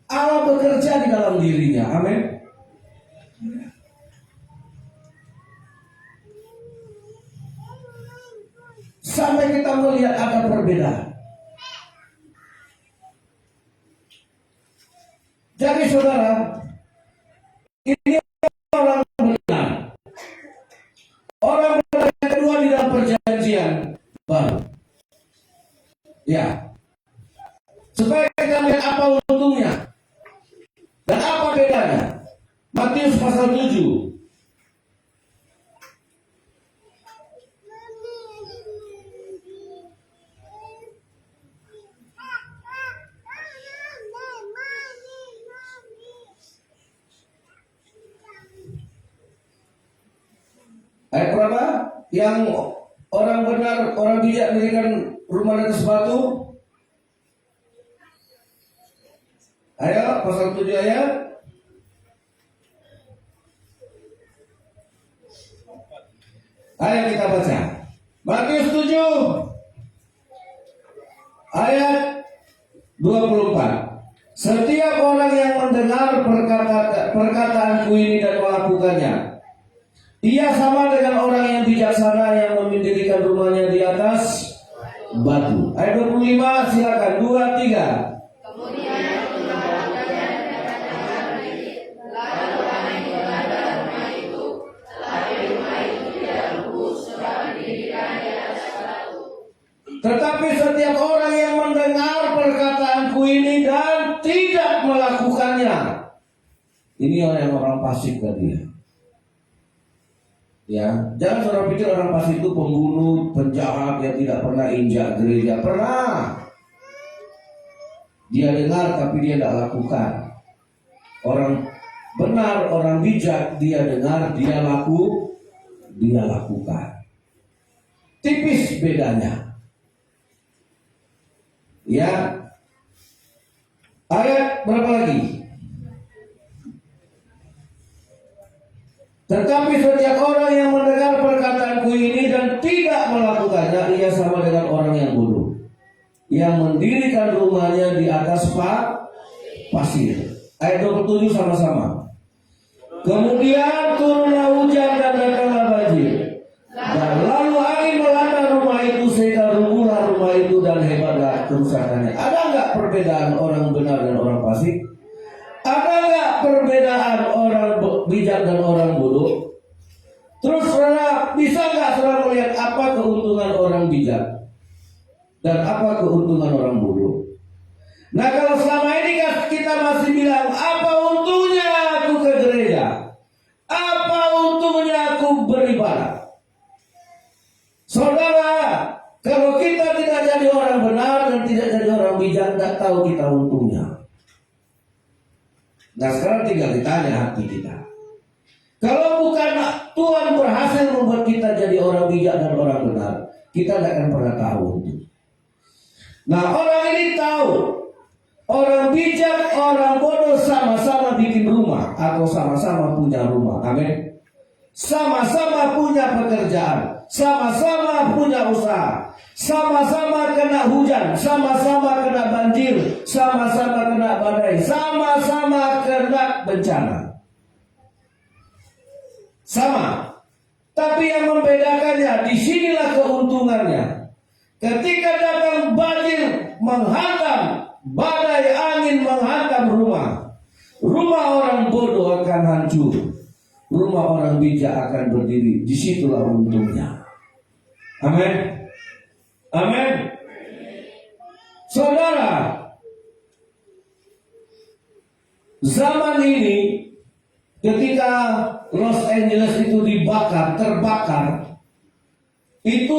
Allah bekerja di dalam dirinya. Amin. Sampai kita melihat ada perbedaan. Jadi saudara, ini orang benar. Orang benar yang kedua di dalam perjanjian baru. Ya. Supaya kita lihat apa untungnya dan apa bedanya. Matius pasal 7. Ayat berapa? Yang orang benar, orang bijak mendirikan rumah di atas batu. Ayo, pasal 7 ayat. Ayo kita baca. Matius 7 ayat 24. Setiap orang yang mendengar perkataanku ini dan melakukannya, ia sama dengan orang yang bijaksana yang mendirikan rumahnya di atas batu. Ayat 25, silakan 2, 3. Tetapi setiap orang yang mendengar perkataanku ini dan tidak melakukannya, ini orang fasik tadi ya. Ya, jangan saudara pikir orang fasik itu pembunuh, penjahat yang tidak pernah injak gereja. Pernah. Dia dengar tapi dia tidak lakukan. Orang benar, orang bijak, dia dengar, dia lakukan. Tipis bedanya. Ya. Ayat berapa lagi? Tetapi setiap orang yang mendengar perkataanku ini dan tidak melakukannya, ia sama dengan orang yang bodoh, yang mendirikan rumahnya di atas pasir. Ayat 27 sama-sama. Kemudian turunlah hujan dan datanglah banjir, dan lalu angin melanda rumah itu sehingga runtuhlah rumah itu dan hebatlah kerusakannya. Ada nggak perbedaan orang benar dan orang fasik? Ada nggak perbedaan orang bijak dan orang bodoh? Terus saudara, bisa nggak saudara melihat apa keuntungan orang bijak dan apa keuntungan orang bodoh? Nah, kalau selama ini kita masih bilang, apa untungnya aku ke gereja? Apa untungnya aku beribadah? Saudara, kalau kita tidak jadi orang benar dan tidak jadi orang bijak, tidak tahu kita untungnya. Nah, sekarang tinggal ditanya hati kita. Kalau bukan Tuhan berhasil membuat kita jadi orang bijak dan orang benar, kita tidak akan pernah tahu. Nah, orang ini tahu, orang bijak, orang bodoh sama-sama bikin rumah atau sama-sama punya rumah. Amin. Sama-sama punya pekerjaan, sama-sama punya usaha, sama-sama kena hujan, sama-sama kena banjir, sama-sama kena badai, sama-sama kena bencana. Sama. Tapi yang membedakannya, disinilah keuntungannya. Ketika datang banjir menghantam, badai angin menghantam rumah, rumah orang bodoh akan hancur, rumah orang bijak akan berdiri. Disitulah untungnya. Amin. Amin. Saudara, zaman ini ketika Los Angeles itu terbakar, itu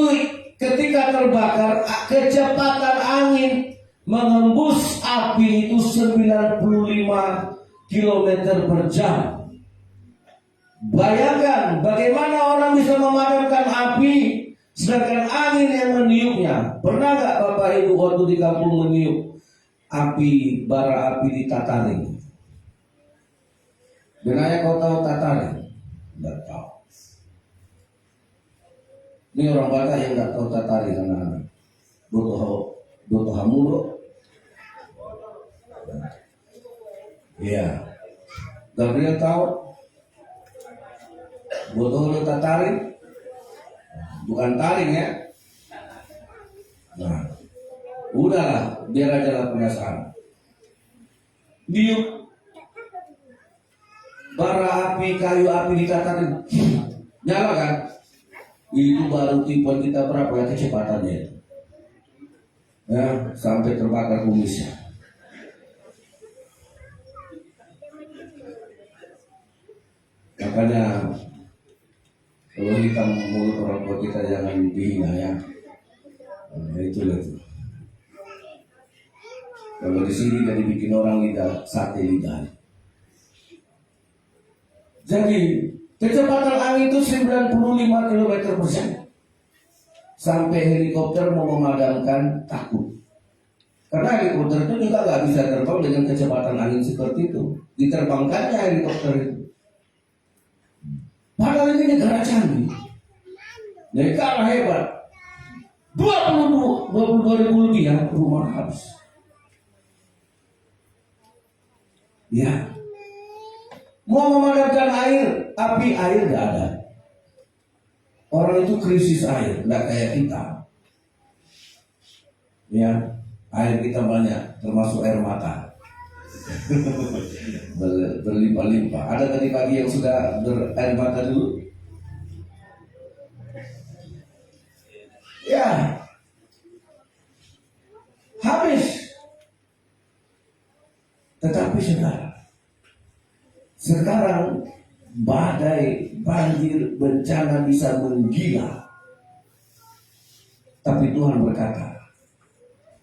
ketika terbakar, kecepatan angin mengembus api itu 95 km per jam. Bayangkan bagaimana orang bisa memadamkan api sedangkan angin yang meniupnya. Pernah nggak Bapak Ibu waktu di kampung meniup api, bara api di Tataring? Benarnya kau tahu Tataring? Tidak tahu. Ini orang Batak yang tidak tahu Tataring, anak-anak. Botoh hamulo. Iya. Gabriel tahu? Botoh Tataring? Bukan taring ya. Nah, udahlah, biar aja lah penasaran. Diuk bara api, kayu api di Tataring, nyala kan? Itu baru tipuan kita berapa ya kecepatannya? Ya, sampai terbakar kumisnya. Makanya kalau hitam mulut orang tua kita jangan dihina ya. Nah, itulah itu. Kalau di sini kan dibikin orang lidah sate lidah. Jadi kecepatan angin itu 95 km per jam. Sampai helikopter mau memadamkan takut. Karena helikopter itu juga nggak bisa terbang dengan kecepatan angin seperti itu. Diterbangkannya helikopter itu. Padahal ini negara canggih, negara hebat. 22 ribu lebih ya rumah habis. Ya, mau memadamkan air, api air nggak ada. Orang itu krisis air, nggak kayak kita. Ya, air kita banyak, termasuk air mata. Berlimpah-limpah. Ada tadi pagi yang sudah berair mata dulu? Ya, habis. Tetapi sekarang badai, banjir, bencana bisa menggila. Tapi Tuhan berkata,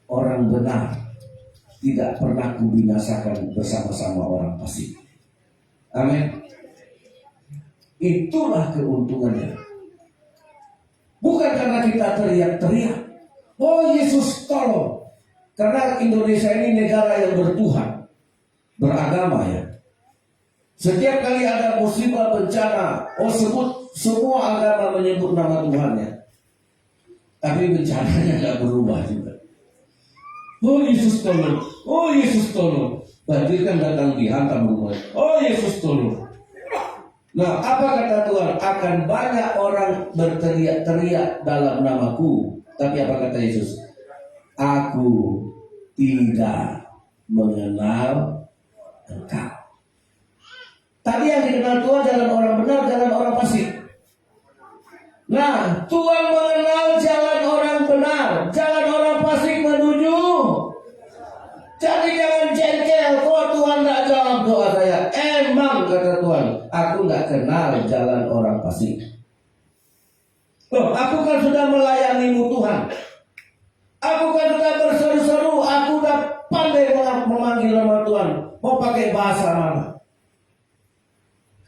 orang benar tidak pernah kubinasakan bersama-sama orang fasik. Amin. Itulah keuntungannya. Bukan karena kita teriak-teriak, oh Yesus tolong. Karena Indonesia ini negara yang bertuhan, beragama ya. Setiap kali ada musibah bencana, semua agama menyebut nama Tuhan ya. Tapi bencananya nggak berubah juga. Oh Yesus tolong, oh Yesus tolong. Banjir kan datang dihantam rumah. Oh Yesus tolong. Nah, apa kata Tuhan? Akan banyak orang berteriak-teriak dalam namaku. Tapi apa kata Yesus? Aku tidak mengenal engkau. Tadi yang dikenal Tuhan jalan orang benar, jalan orang fasik. Nah, Tuhan mengenal jalan orang benar, jalan orang fasik menuju. Jadi jangan jengkel, kok Tuhan tidak jawab doa saya. Emang kata Tuhan, aku tidak kenal jalan orang fasik. Loh, aku kan sudah melayanimu Tuhan. Aku kan sudah berseru-seru, aku sudah pandai memanggil nama Tuhan. Mau pakai bahasa mana?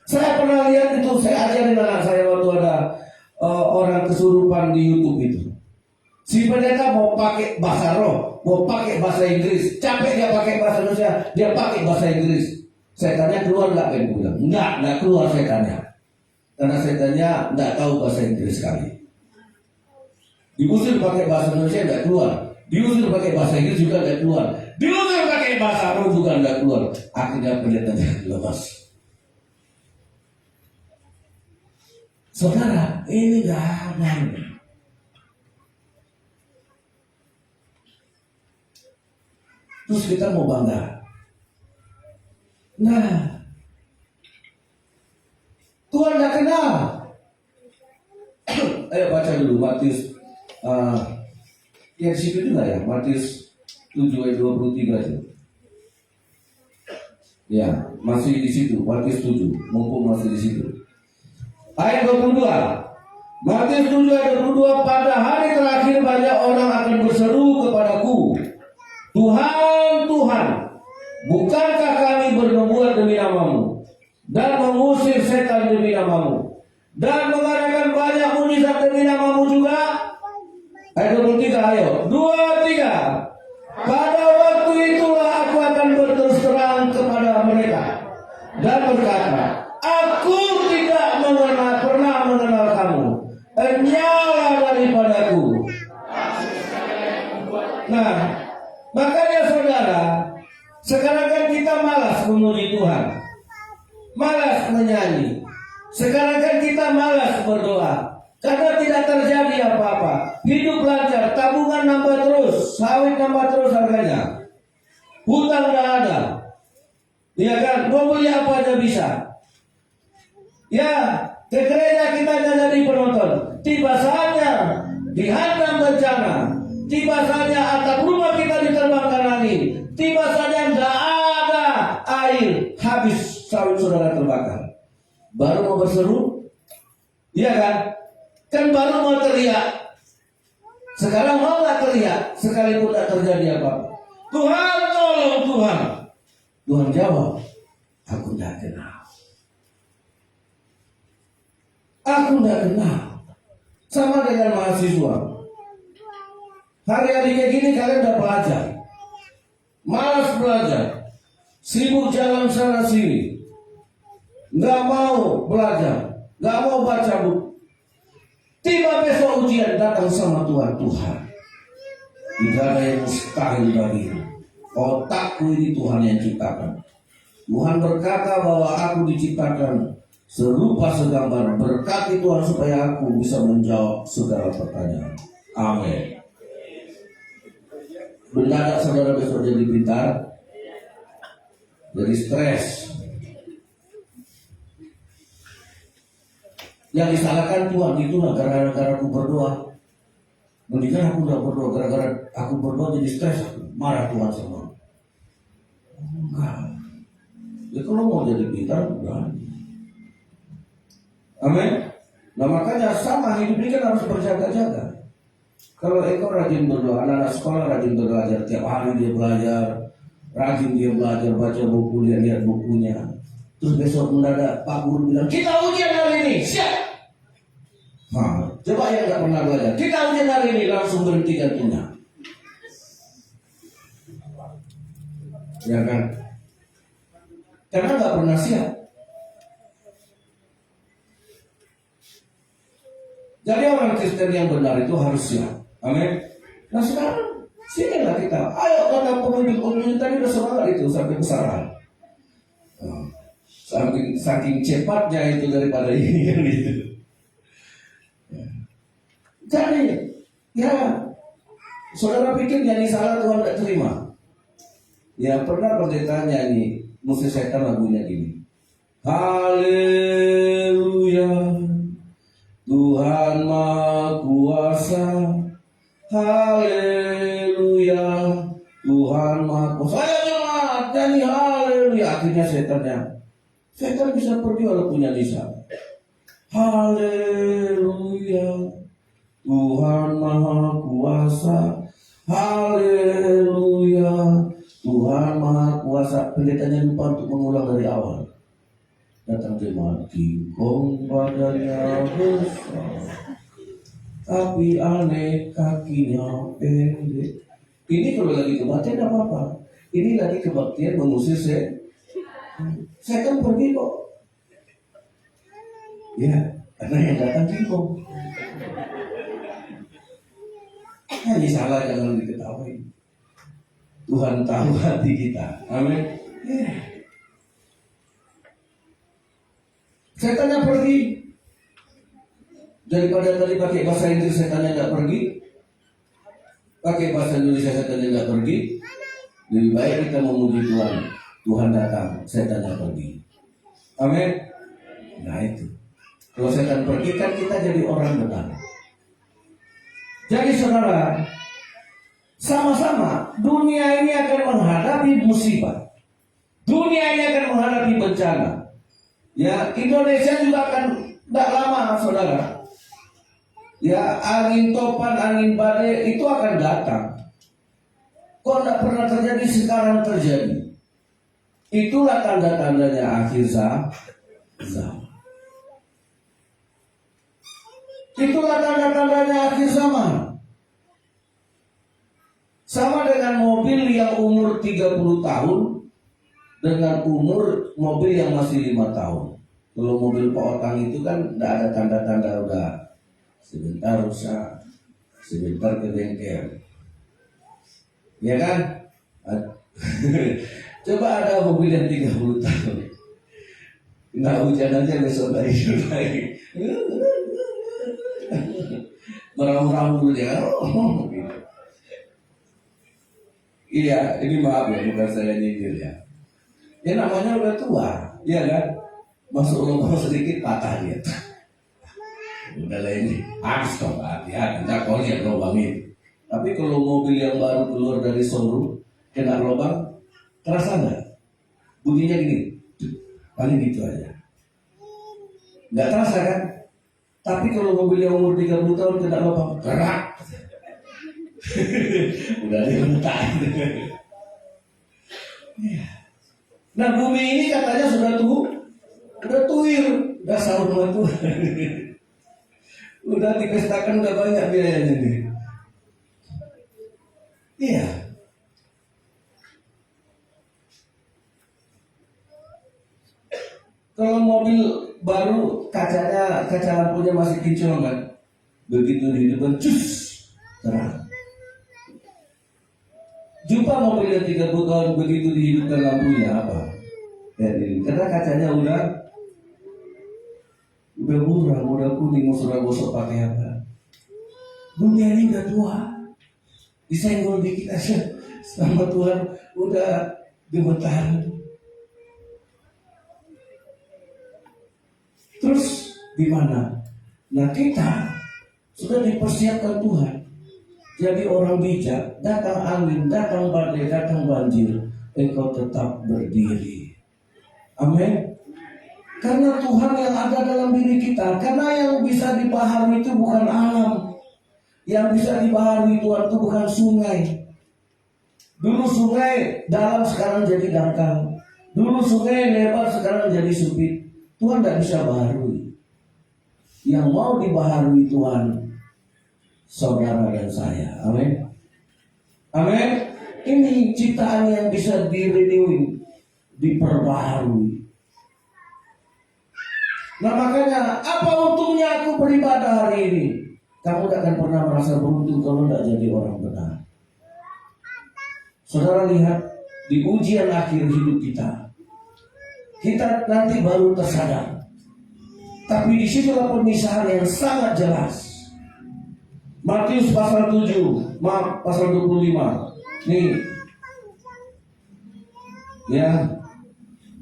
Saya pernah lihat itu, saya ajarin anak saya waktu ada orang kesurupan di YouTube itu. Si pendeta mau pakai bahasa roh, mau pakai bahasa Inggris. Capek dia pakai bahasa Indonesia, dia pakai bahasa Inggris. Saya tanya keluar nggak pengen pulang? Nggak keluar saya tanya. Karena saya tanya nggak tahu bahasa Inggris sekali. Diusir pakai bahasa Indonesia nggak keluar. Diusir pakai bahasa Inggris juga nggak keluar. Diusir pakai bahasa roh juga nggak keluar. Akhirnya pendetanya lepas. Saudara, ini nggak aman. Terus kita mau bangga. Nah, Tuhan nggak kenal. Ayo baca dulu Matius. Ya di situ juga ya, Matius 7 ayat 23 itu. Ya, masih di situ, Matius 7, mumpung masih di situ. Ayat 22. Matius 7 ayat 22, pada hari terakhir banyak orang akan berseru kepadaku, Tuhan, Tuhan, bukankah kami bernubuat demi namamu dan mengusir setan demi namamu dan mengadakan banyak mujizat demi namamu juga? Ayat 23, ayo. 2, 3. Pada waktu itulah aku akan berterus terang kepada mereka dan berkata, aku tidak pernah mengenal kamu. Enyala daripadaku. Nah, makanya saudara, sekarang kan kita malas memuji Tuhan, malas menyanyi. Sekarang kan kita malas berdoa karena tidak terjadi apa-apa. Hidup lancar, tabungan nambah terus, sawit nambah terus harganya, hutang nggak ada. Ya kan, mau beli apa aja bisa. Ya, ke gereja kita jadi penonton. Tiba saatnya dihantam bencana, tiba saatnya atap rumah kita diterbangkan angin, tiba saatnya tidak ada air, habis sawit saudara terbakar. Baru mau berseru, iya kan? Kan baru mau teriak. Sekarang mau nggak teriak, sekalipun tidak terjadi apa-apa. Tuhan tolong Tuhan. Tuhan jawab, aku tidak kenal. Aku tidak kenal. Sama dengan mahasiswa. Hari-hari kayak gini kalian udah belajar, malas belajar, sibuk jalan sana sini, nggak mau belajar, nggak mau baca buku. Tiba besok ujian datang sama Tuhan. Tuhan, tidak ada yang mustahil bagimu. Otakku ini Tuhan yang ciptakan. Tuhan berkata bahwa aku diciptakan serupa segambar. Berkati Tuhan supaya aku bisa menjawab segala pertanyaan. Amin. Mendadak saudara besok jadi pintar, jadi stres. Yang disalahkan Tuhan itu gara-gara aku berdoa. Mendingan aku tidak berdoa, gara-gara aku berdoa jadi stres, marah Tuhan sama. Enggak. Ya kalau mau jadi pintar, berani. Amin. Nah makanya sama hidup ini kan harus berjaga-jaga. Kalau engkau rajin berdoa, anak-anak sekolah rajin belajar, tiap hari dia belajar, rajin dia belajar, baca buku, dia lihat bukunya. Terus besok mendadak Pak Guru bilang, kita ujian hari ini, siap. Nah, coba yang nggak pernah belajar, kita ujian hari ini, langsung berhenti gantinya. Ya kan? Karena nggak pernah siap. Jadi orang Kristen yang benar itu harus siap. Amin. Nah sekarang sinilah kita. Ayo karena pemimpin tadi udah semangat itu sampai besaran. Saking cepatnya itu daripada ini kan gitu. Jadi ya saudara pikir nyanyi salah Tuhan tidak terima. Ya pernah pendeta nyanyi musik setan lagunya gini. Haleluya. Tuhan Maha Kuasa, haleluya, Tuhan Maha Kuasa. Ayo jemaat, nyanyi haleluya. Akhirnya setan bisa pergi walaupun nyanyi salah. Haleluya, Tuhan Maha Kuasa, haleluya, Tuhan Maha Kuasa. Pendetanya lupa untuk mengulang dari awal. Datang jemaat, kingkong badannya besar, tapi aneh kakinya pendek. Ini kalau lagi kebaktian tidak apa-apa. Ini lagi kebaktian mengusir setan pergi kok. Ya, karena yang datang kingkong. Ini salah, jangan diketahui. Tuhan tahu hati kita. Amin. Setannya pergi. Daripada tadi pakai bahasa Inggris setannya nggak pergi, pakai bahasa Indonesia setannya nggak pergi, lebih baik kita memuji Tuhan. Tuhan datang, setannya pergi. Amin. Nah itu. Kalau setan pergi kan kita jadi orang benar. Jadi saudara, sama-sama dunia ini akan menghadapi musibah. Dunia ini akan menghadapi bencana. Ya, Indonesia juga akan tidak lama, saudara. Ya, angin topan, angin badai itu akan datang. Kok tidak pernah terjadi, sekarang terjadi. Itulah tanda-tandanya akhir zaman. Itulah tanda-tandanya akhir zaman. Sama dengan mobil yang umur 30 tahun dengan umur mobil yang masih 5 tahun. Kalau mobil Pak Otang itu kan tidak ada tanda-tanda udah sebentar rusak, sebentar ke bengkel. Ya kan? Coba ada mobil yang 30 tahun. Nggak hujan aja besok lagi. Meraung-raung dulu ya. Iya, ini maaf ya, bukan saya nyindir ya. Ya namanya udah tua, ya kan? Masuk lubang sedikit patah dia. Udah lah ini, habis dong, hati-hati, nggak kau lihat lubang ini. Tapi kalau mobil yang baru keluar dari showroom kena lubang, terasa nggak? Bunyinya gini, paling gitu aja. Nggak terasa kan? Tapi kalau mobil yang umur 30 tahun kena lubang, gerak. Udah dibentak. Nah bumi ini katanya sudah tuir, udah sahur sama Tuhan. Udah dipestakan, udah banyak biayanya nih. Iya. Kalau mobil baru kaca lampunya masih kinclong kan, begitu dihidupkan cus terang. Jumpa mobil yang 30 tahun begitu dihidupkan lampunya apa? Karena kacanya udah murah, udah kuning, sudah gosok pakai apa? Dunia ini udah tua, disenggol dikit aja sama Tuhan udah gemetar. Terus di mana? Nah kita sudah dipersiapkan Tuhan. Jadi orang bijak, datang angin, datang badai, datang banjir, engkau tetap berdiri. Amin. Karena Tuhan yang ada dalam diri kita. Karena yang bisa dipahami itu bukan alam. Yang bisa dipahami Tuhan itu bukan sungai. Dulu sungai dalam, sekarang jadi dangkal. Dulu sungai lebar, sekarang jadi sempit. Tuhan tidak bisa baharui. Yang mau dibaharui Tuhan, saudara dan saya. Amin. Amin. Ini ciptaan yang bisa di-renewing, diperbaharui. Nah makanya, apa untungnya aku beribadah hari ini? Kamu tidak akan pernah merasa beruntung kalau tidak jadi orang benar. Saudara lihat, di ujian akhir hidup kita, kita nanti baru tersadar. Tapi disitulah pemisahan yang sangat jelas. Matius pasal 7, pasal 25. Nih, ya,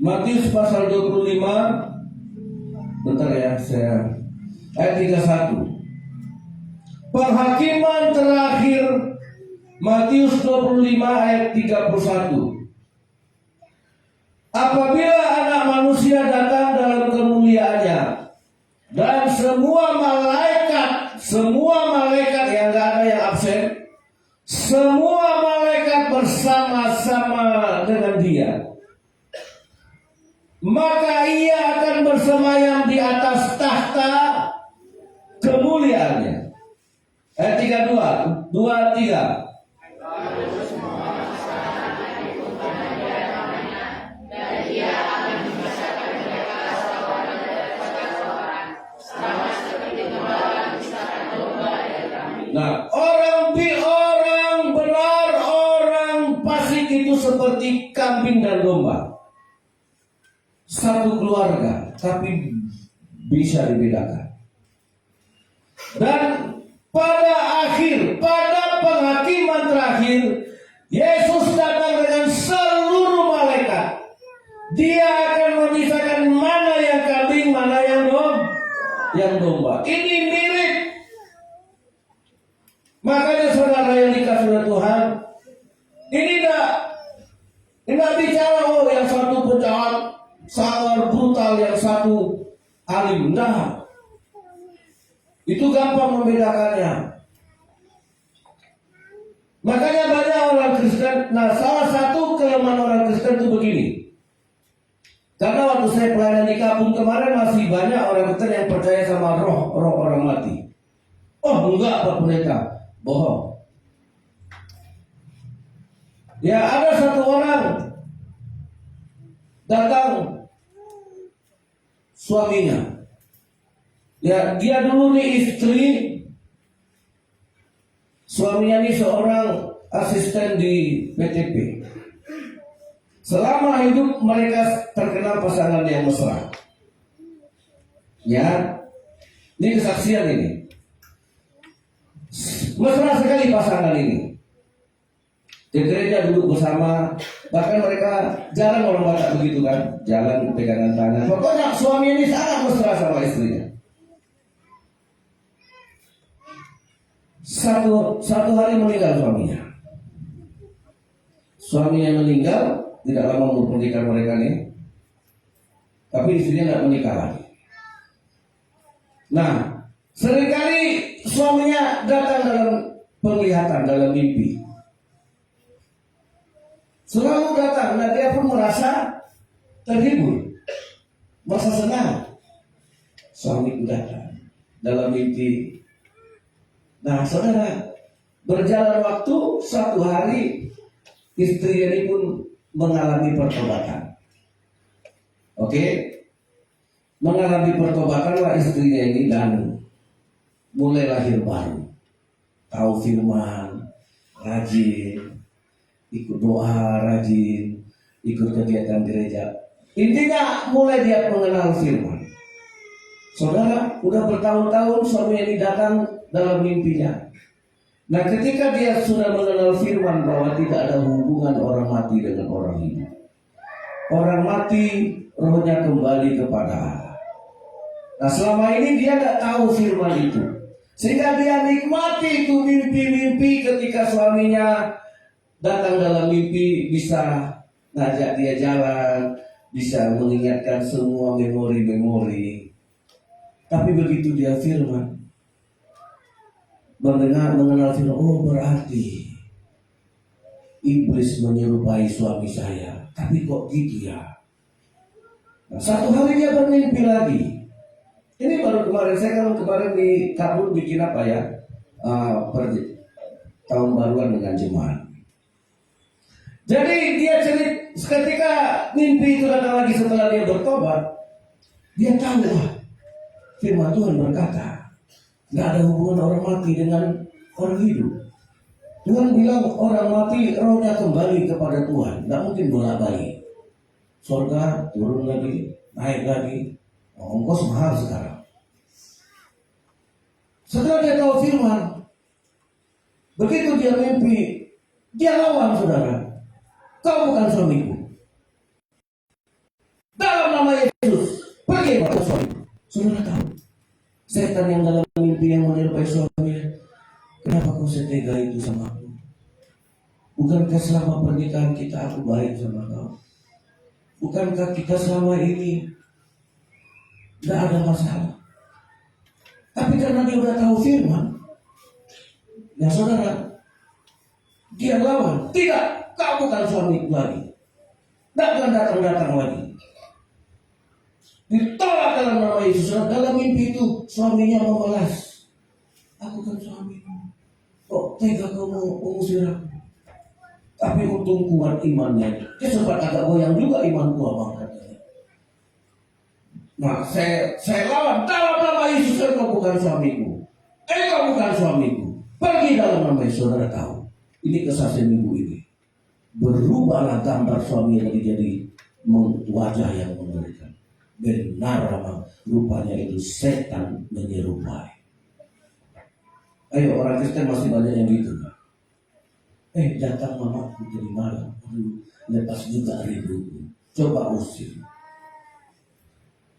Matius pasal 25. Bentar ya, saya ayat 31. Penghakiman terakhir, Matius 25 ayat 31. Apabila Anak Manusia datang dalam kemuliaannya dan semua malaikat yang gak ada yang absen, semua malaikat bersama-sama dengan Dia, maka Ia akan bersemayam di atas tahta kemuliaannya. Ayat 32, 23. Nah, orang benar, orang fasik itu seperti kambing dan domba. Satu keluarga, tapi bisa dibedakan. Dan pada penghakiman terakhir, Yesus datang dengan seluruh malaikat. Dia akan memisahkan mana yang kambing, mana yang domba. Ini mirip. Makanya saudara yang dikasih oleh Tuhan, ini tidak bicara yang satu penjahat, sangat brutal, yang satu alim. Nah, itu gampang membedakannya. Makanya banyak orang Kristen. Nah, salah satu kelemahan orang Kristen itu begini. Karena waktu saya pelayanan di kampung kemarin, masih banyak orang Kristen yang percaya sama roh orang mati. Oh enggak Pak Pendeta, bohong. Ya, ada satu orang datang, suaminya. Ya, dia dulu nih istri, suaminya nih seorang asisten di PTP. Selama hidup mereka terkenal pasangan yang mesra. Ya, ini kesaksian ini. Mesra sekali pasangan ini. Di gereja duduk bersama, bahkan mereka jarang orang Batak begitu kan, jalan pegangan tangan. Pokoknya suami ini sangat mesra sama istrinya. Satu hari meninggal suaminya. Suaminya meninggal, tidak lama umur pernikahan mereka nih. Tapi istrinya tidak menikah lagi. Nah, seringkali suaminya datang dalam penglihatan, dalam mimpi. Selalu datang, nah dia pun merasa terhibur, merasa senang. Suamiku datang dalam mimpi. Nah, saudara, berjalan waktu, satu hari istri ini pun mengalami pertobatan. Oke? Mengalami pertobatanlah istrinya ini dan mulai lahir baru. Tahu firman, rajin, ikut doa, rajin, ikut kegiatan gereja. Intinya mulai dia mengenal firman. Saudara, udah bertahun-tahun suami ini datang dalam mimpinya. Nah, ketika dia sudah mengenal firman bahwa tidak ada hubungan orang mati dengan orang hidup. Orang mati rohnya kembali kepada Allah. Nah, selama ini dia tidak tahu firman itu. Sehingga dia nikmati itu mimpi-mimpi ketika suaminya datang dalam mimpi, bisa ngajak dia jalan, bisa mengingatkan semua memori-memori. Tapi begitu dia firman, mengenal firman, oh berarti iblis menyerupai suami saya. Tapi kok gitu ya? Nah, satu hari dia bermimpi lagi. Ini baru kemarin, saya kan kemarin di Kabul bikin apa ya? Tahun baruan dengan jemaat. Jadi dia ketika mimpi itu datang lagi setelah dia bertobat, dia tahu, firman Tuhan berkata, nggak ada hubungan orang mati dengan orang hidup. Tuhan bilang orang mati rohnya kembali kepada Tuhan, nggak mungkin bolak-balik. Surga turun lagi, naik lagi, ongkos mahal sekarang. Setelah dia tahu firman, begitu dia mimpi, dia lawan saudara. Kau bukan suamiku. Dalam nama Yesus, pergi pada suamiku. Saudara tahu, setan yang dalam mimpi yang menyerupai suaminya, kenapa kau setega itu sama aku? Bukankah selama pernikahan kita aku baik sama kau? Bukankah kita selama ini tidak ada masalah? Tapi karena dia sudah tahu firman, ya saudara, dia lawan. Tidak, kau bukan suamiku lagi. Tidak akan datang lagi. Ditolak dalam nama Yesus. Dalam mimpi itu suaminya membalas, aku kan suamimu. Kok tega kau mengusir aku? Tapi untung kuat imannya. Dia sempat agak goyang juga imanku, abang katanya. Nah, saya lawan dalam nama Yesus. Kau bukan suamiku. Kau bukan suamiku. Pergi dalam nama Yesus. Saudara tahu, ini kesaksian ibu ini. Berubahlah gambar suami lagi jadi wajah yang mengerikan. Benar memang rupanya itu setan menyerupai. Ayo, orang Kristen masih banyak yang gitu, Pak. Datang mamaku jadi malam, lepas juga rinduku. Coba usir.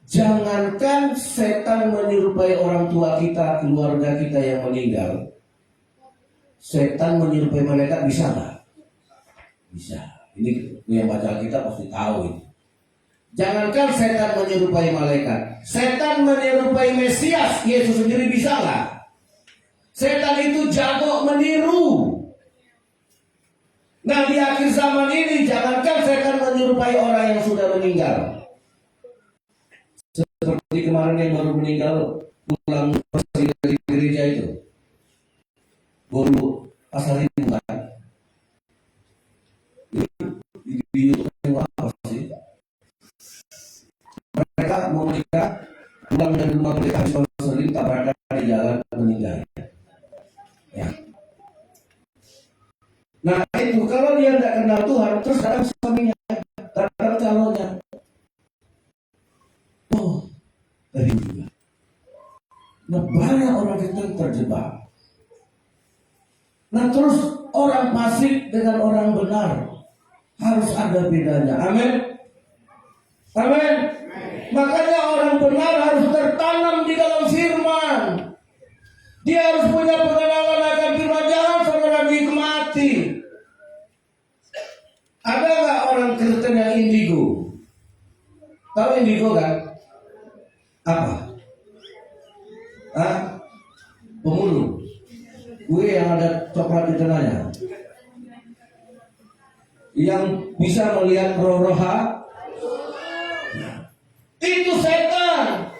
Jangankan setan menyerupai orang tua kita, keluarga kita yang meninggal, setan menyerupai malaikat bisa nggak? Bisa. Ini yang baca kita pasti tahu ini. Jangankan setan menyerupai malaikat, setan menyerupai Mesias, Yesus sendiri bisa nggak? Setan itu jago meniru. Nah, di akhir zaman ini jangankan setan menyerupai orang yang sudah meninggal. Seperti kemarin yang baru meninggal pulang dari gereja itu. Baru pasar ini kan. Di YouTube apa sih? Mereka mau menikah, pulang dari rumah mereka sering tabrakan di jalan meninggal. Ya. Nah itu kalau dia tidak kenal Tuhan, terus datang suaminya, datang calonnya, dari juga. Nah banyak orang itu terjebak. Nah terus orang fasik dengan orang benar harus ada bedanya. Amin. Amin. Makanya orang benar harus tertanam di dalam firman. Dia harus punya pengenalan akan firman. Jangan saudara nikmati. Ada nggak orang Kristen yang indigo? Tahu indigo kan? Apa? Pemulung. Kue yang ada coklat di tengahnya. Yang bisa melihat roh-roha. Itu setan.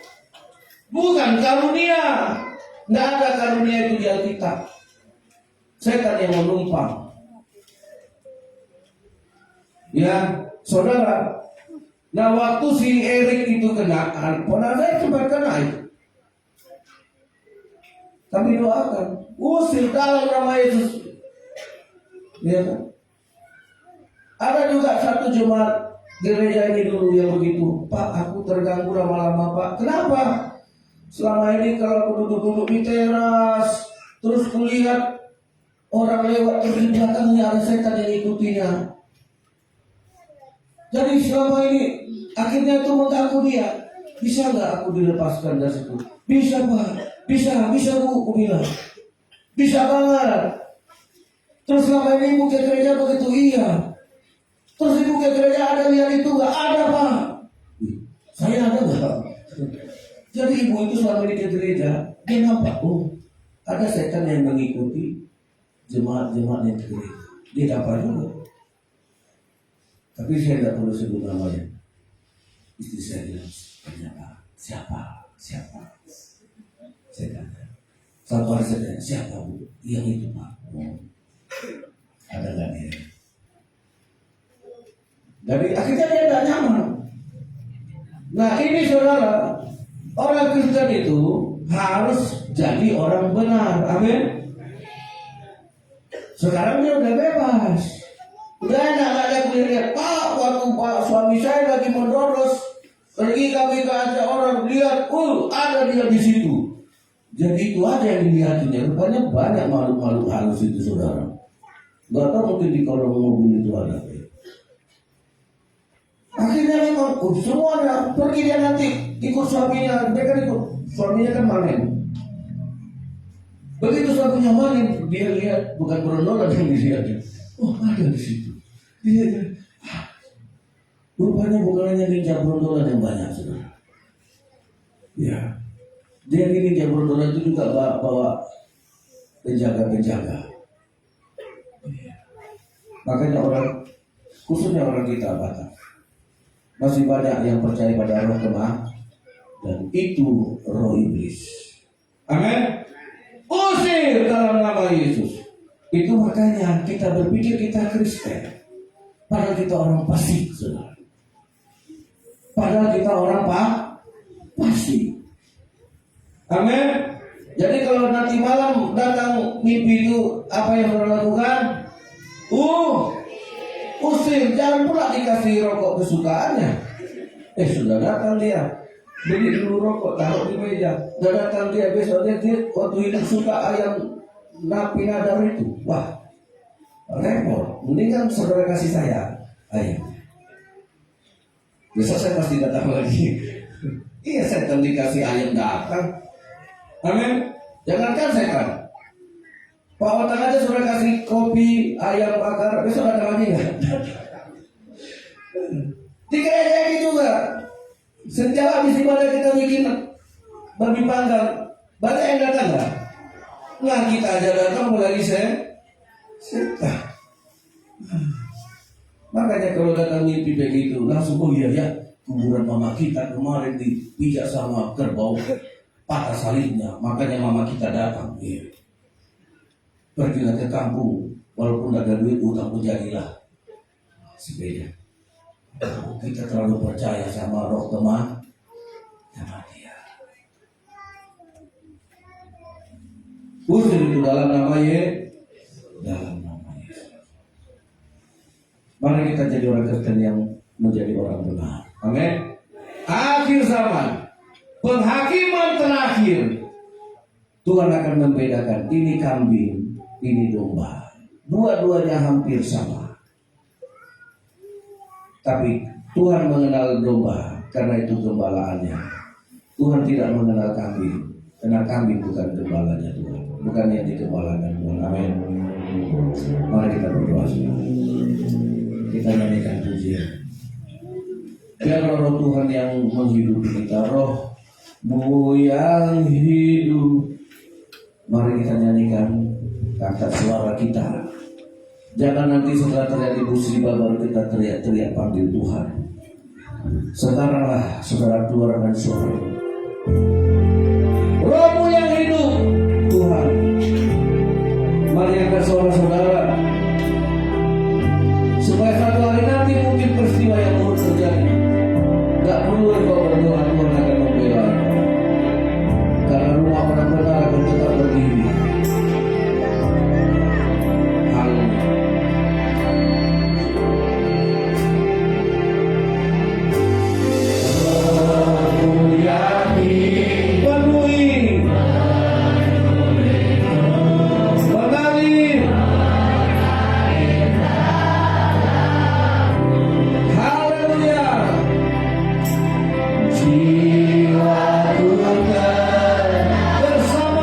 Bukan karunia. Nggak ada karunia itu di Alkitab. Setan yang menumpang. Ya, saudara. Nah, waktu si Erik itu kena, saya sempat kena itu. Kami doakan, usir dalam nama Yesus. Ya kan? Ada juga satu jemaat gereja ini dulu yang begitu, Pak, aku terganggu lama-lama, Pak. Kenapa? Selama ini kalau aku duduk-duduk di teras, terus kulihat orang lewat terus di belakangnya ada setan yang ikutinya. Jadi selama ini akhirnya itu mengganggu dia. Bisa nggak aku dilepaskan dari situ? Bisa, Pak. Bisa Bu, aku bilang. Bisa banget. Terus selama ini ibu ke gereja begitu, iya. Terus ibu ke gereja ada lihat itu nggak? Ada, Pak. Ayah ada nggak? Jadi ibu itu selama ini ke gereja, dia nampak, oh ada setan yang mengikuti jemaat-jemaat yang ke gereja. Dia dapat juga. Tapi saya tidak perlu sebut namanya. Istri saya bilang, siapa? Saya tanya. Satu hari saya tanya, siapa bu? Yang itu pak. Oh, ada nggak dia? Jadi akhirnya dia tidak nyaman. Nah ini saudara, orang Kristen itu harus jadi orang benar. Amin. Sekarang dia udah bebas. Udah enak, gak ada lihat, Pak, waktu Pak suami saya lagi mendoros, pergi kami ke acara orang lihat, ada dia di situ. Jadi itu ada yang dilihatnya. Rupanya banyak makhluk-makhluk halus itu saudara. Gak tahu mungkin di kolong mobil itu ada. Akhirnya memang semuanya pergi dia nanti ikut suaminya. Dia kan ikut suaminya kan manen. Begitu suaminya manen, dia lihat bukan beronolan yang dilihatnya. Oh ada di situ. Dia rupanya bukan hanya ninja berondolan yang banyak saudara. Ya, dia ini ninja berondolan itu juga bawa penjaga-penjaga. Ya. Makanya orang, khususnya orang kita Batak, masih banyak yang percaya pada roh kemah dan itu roh iblis. Amin. Usir dalam nama Yesus. Itu makanya kita berpikir kita Kristen, padahal kita orang fasik, saudara. Padahal kita orang fasik. Amin. Jadi kalau nanti malam datang mimpi itu apa yang saudara lakukan? Usir, jangan pula dikasih rokok kesukaannya. Sudah datang dia, beli dulu rokok, taruh di meja. Sudah datang dia, besok dia waktu hidup suka ayam napi nadar itu. Wah, repot. Mendingan saudara kasih saya ayam. Besok saya pasti datang lagi. Iya, setan dikasih ayam datang. Amin. Jangankan setan, Pak Otang aja sudah kasih kopi ayam bakar, besok datang lagi nggak? Di gereja ini juga, setiap habis ibadah kita bikin babi panggang, banyak yang datang nggak? Nah kita aja datang mulai setan. Makanya kalau datang mimpi begitu, langsung iya ya, kuburan mama kita kemarin dipijak sama kerbau, patah salibnya, makanya mama kita datang. Iya. Pergilah ke kampung, walaupun tidak ada duit, utang pun jadilah. Sepeda. Kita terlalu percaya sama roh teman, sama dia. Usir itu dalam nama Yesus. Mari kita jadi orang Kristen yang menjadi orang benar. Amin. Akhir zaman, penghakiman terakhir, Tuhan akan membedakan ini kambing, ini domba. Dua-duanya hampir sama. Tapi Tuhan mengenal domba karena itu gembalaannya. Tuhan tidak mengenal kambing karena kambing bukan gembalanya Tuhan, bukan yang digembalakan Tuhan. Amin. Mari kita berdoa. Kita nyanyikan pujian. Biar roh Tuhan yang menghidupi kita, roh-Mu yang hidup. Mari kita nyanyikan, angkat suara kita. Jangan nanti setelah terjadi musibah baru kita teriak-teriak panggil Tuhan. Sekaranglah saudara keluar dan suara. Roh-Mu yang hidup, Tuhan. Mari angkat suara saudara. Supaya satu hari nanti mungkin peristiwa yang buruk terjadi. Gak perlu engkau berdoa, Tuhan akan membela engkau. Karena rumah orang benar akan tetap berdiri. Bersama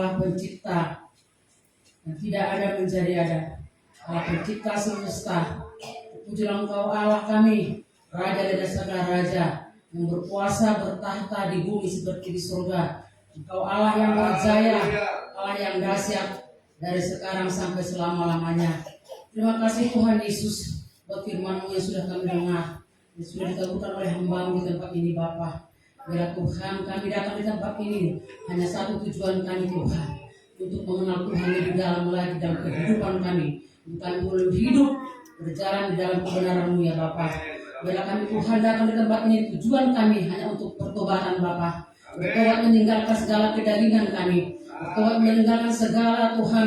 Allah pencipta yang tidak ada menjadi ada, Allah pencipta semesta. Pujilah Engkau Allah kami, Raja dari segala raja, yang berkuasa bertahta di bumi seperti di surga. Engkau Allah yang berjaya, Allah yang dahsyat dari sekarang sampai selama-lamanya. Terima kasih Tuhan Yesus buat firman-Mu yang sudah kami dengar, yang sudah dikabulkan oleh hamba-Mu di tempat ini Bapa. Biarlah Tuhan kami datang di tempat ini hanya satu tujuan kami Tuhan, untuk mengenal Tuhan lebih dalam lagi dalam kehidupan kami. Kami boleh hidup berjalan di dalam kebenaran-Mu ya Bapa. Biarlah kami Tuhan datang di tempat ini, tujuan kami hanya untuk pertobatan Bapa. Bertobat meninggalkan segala kedagingan kami, bertobat meninggalkan segala Tuhan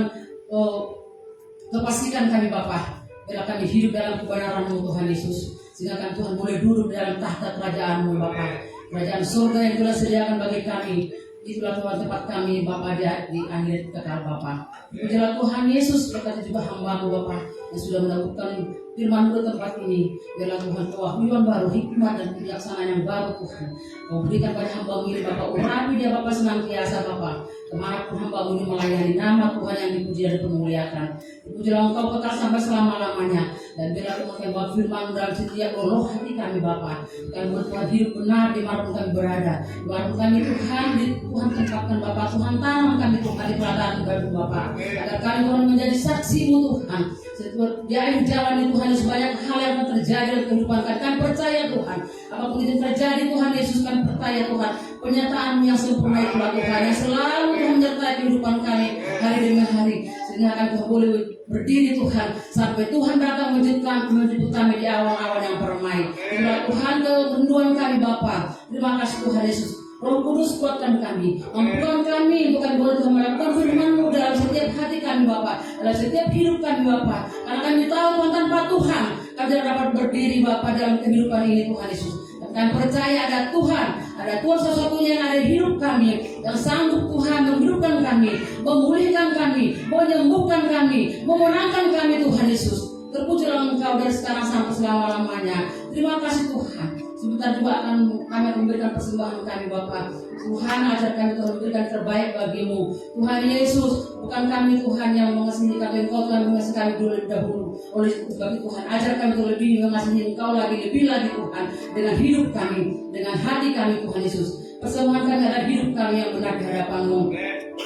kepastikan kami Bapa. Biarlah kami hidup dalam kebenaran-Mu Tuhan Yesus, sehingga kan Tuhan boleh duduk dalam tahta kerajaan-Mu Bapa. Kerajaan surga yang telah sediakan bagi kami, itulah Tuhan tempat kami Bapa di akhir kekal Bapa. Pujilah Tuhan Yesus, berkati juga hamba-Mu Bapa yang sudah melakukan firman-Mu di tempat ini. Biarlah Tuhan kewahyuan baru, hikmat dan kebijaksanaan yang baru Tuhan Kau berikan pada hamba-Mu ini Bapa. Urapi dia Bapa senantiasa Bapa, kemanapun hamba-Mu ini melayani, nama Tuhan yang dipuji dan dipermuliakan. Pujilah Engkau kekal sampai selama-lamanya. Dan biarlah Tuhan kami bawa firman dalam setiap luluh hati kami Bapa. Kami berbuat hidup benar dimanapun kami berada. Dimanapun kami Tuhan, Tuhan tempatkan Bapa. Tuhan tanam kami Tuhan di peradaban baru Bapa. Agar kami Tuhan menjadi saksi-Mu Tuhan. Di akhir jalan ini Tuhan, sebanyak hal yang akan terjadi dalam kehidupan kami. Kami percaya Tuhan, apapun itu terjadi Tuhan Yesus, kami percaya Tuhan, pernyataan yang sempurna itulah Tuhan, yang selalu Tuhan menyertai kehidupan kami hari demi hari, sehingga kami Tuhan boleh berdiri Tuhan sampai Tuhan datang menjemput kami di awan-awan yang permai. Terima Tuhan kerinduan kami Bapa. Terima kasih Tuhan Yesus. Roh Kudus kuatkan kami, mampukan kami untuk kami boleh melakukan firman-Mu dalam setiap hati kami Bapa, dalam setiap hidup kami Bapa. Karena kami tahu Tuhan, tanpa Tuhan kami tidak dapat berdiri Bapa dalam kehidupan ini Tuhan Yesus. Dan kami percaya ada Tuhan satu-satunya yang ada di hidup kami, yang sanggup Tuhan menghidupkan kami, memulihkan kami, menyembuhkan kami, memenangkan kami Tuhan Yesus. Terpujilah Engkau dari sekarang sampai selama-lamanya. Terima kasih Tuhan. Sebentar juga kami akan memberikan persembahan kami Bapa. Tuhan ajar kami Tuhan memberikan terbaik bagi-Mu Tuhan Yesus. Bukan kami Tuhan yang mengasihi kami, Engkau Tuhan mengasihi kami dahulu. Oleh sebab itu Tuhan ajar kami Tuhan lebih mengasihi Engkau lebih lagi Tuhan, dengan hidup kami, dengan hati kami Tuhan Yesus. Persembahan kami adalah hidup kami yang benar di hadapan-Mu.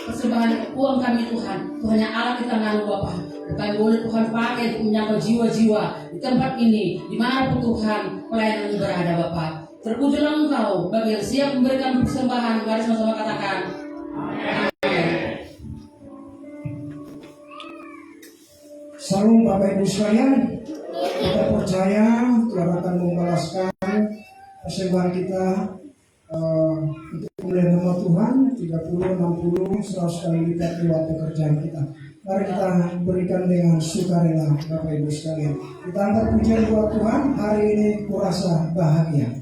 Persembahan uang kami Tuhan yang alat di tangan-Mu Bapa. Kami boleh Tuhan pakai untuk menyapa jiwa-jiwa di tempat ini, dimanapun Tuhan pelayanan berada Bapa. Terpujilah Engkau bagi yang siap memberikan persembahan. Mari sama-sama katakan amin. Salam Bapak Ibu sekalian, kita percaya Tuhan akan membalaskan persembahan kita untuk kemuliaan nama Tuhan 30, 60, 100 kali lipat lewat pekerjaan kita. Mari kita berikan dengan sukarela Bapak Ibu sekalian. Kita angkat pujian buat Tuhan, hari ini kurasa bahagia.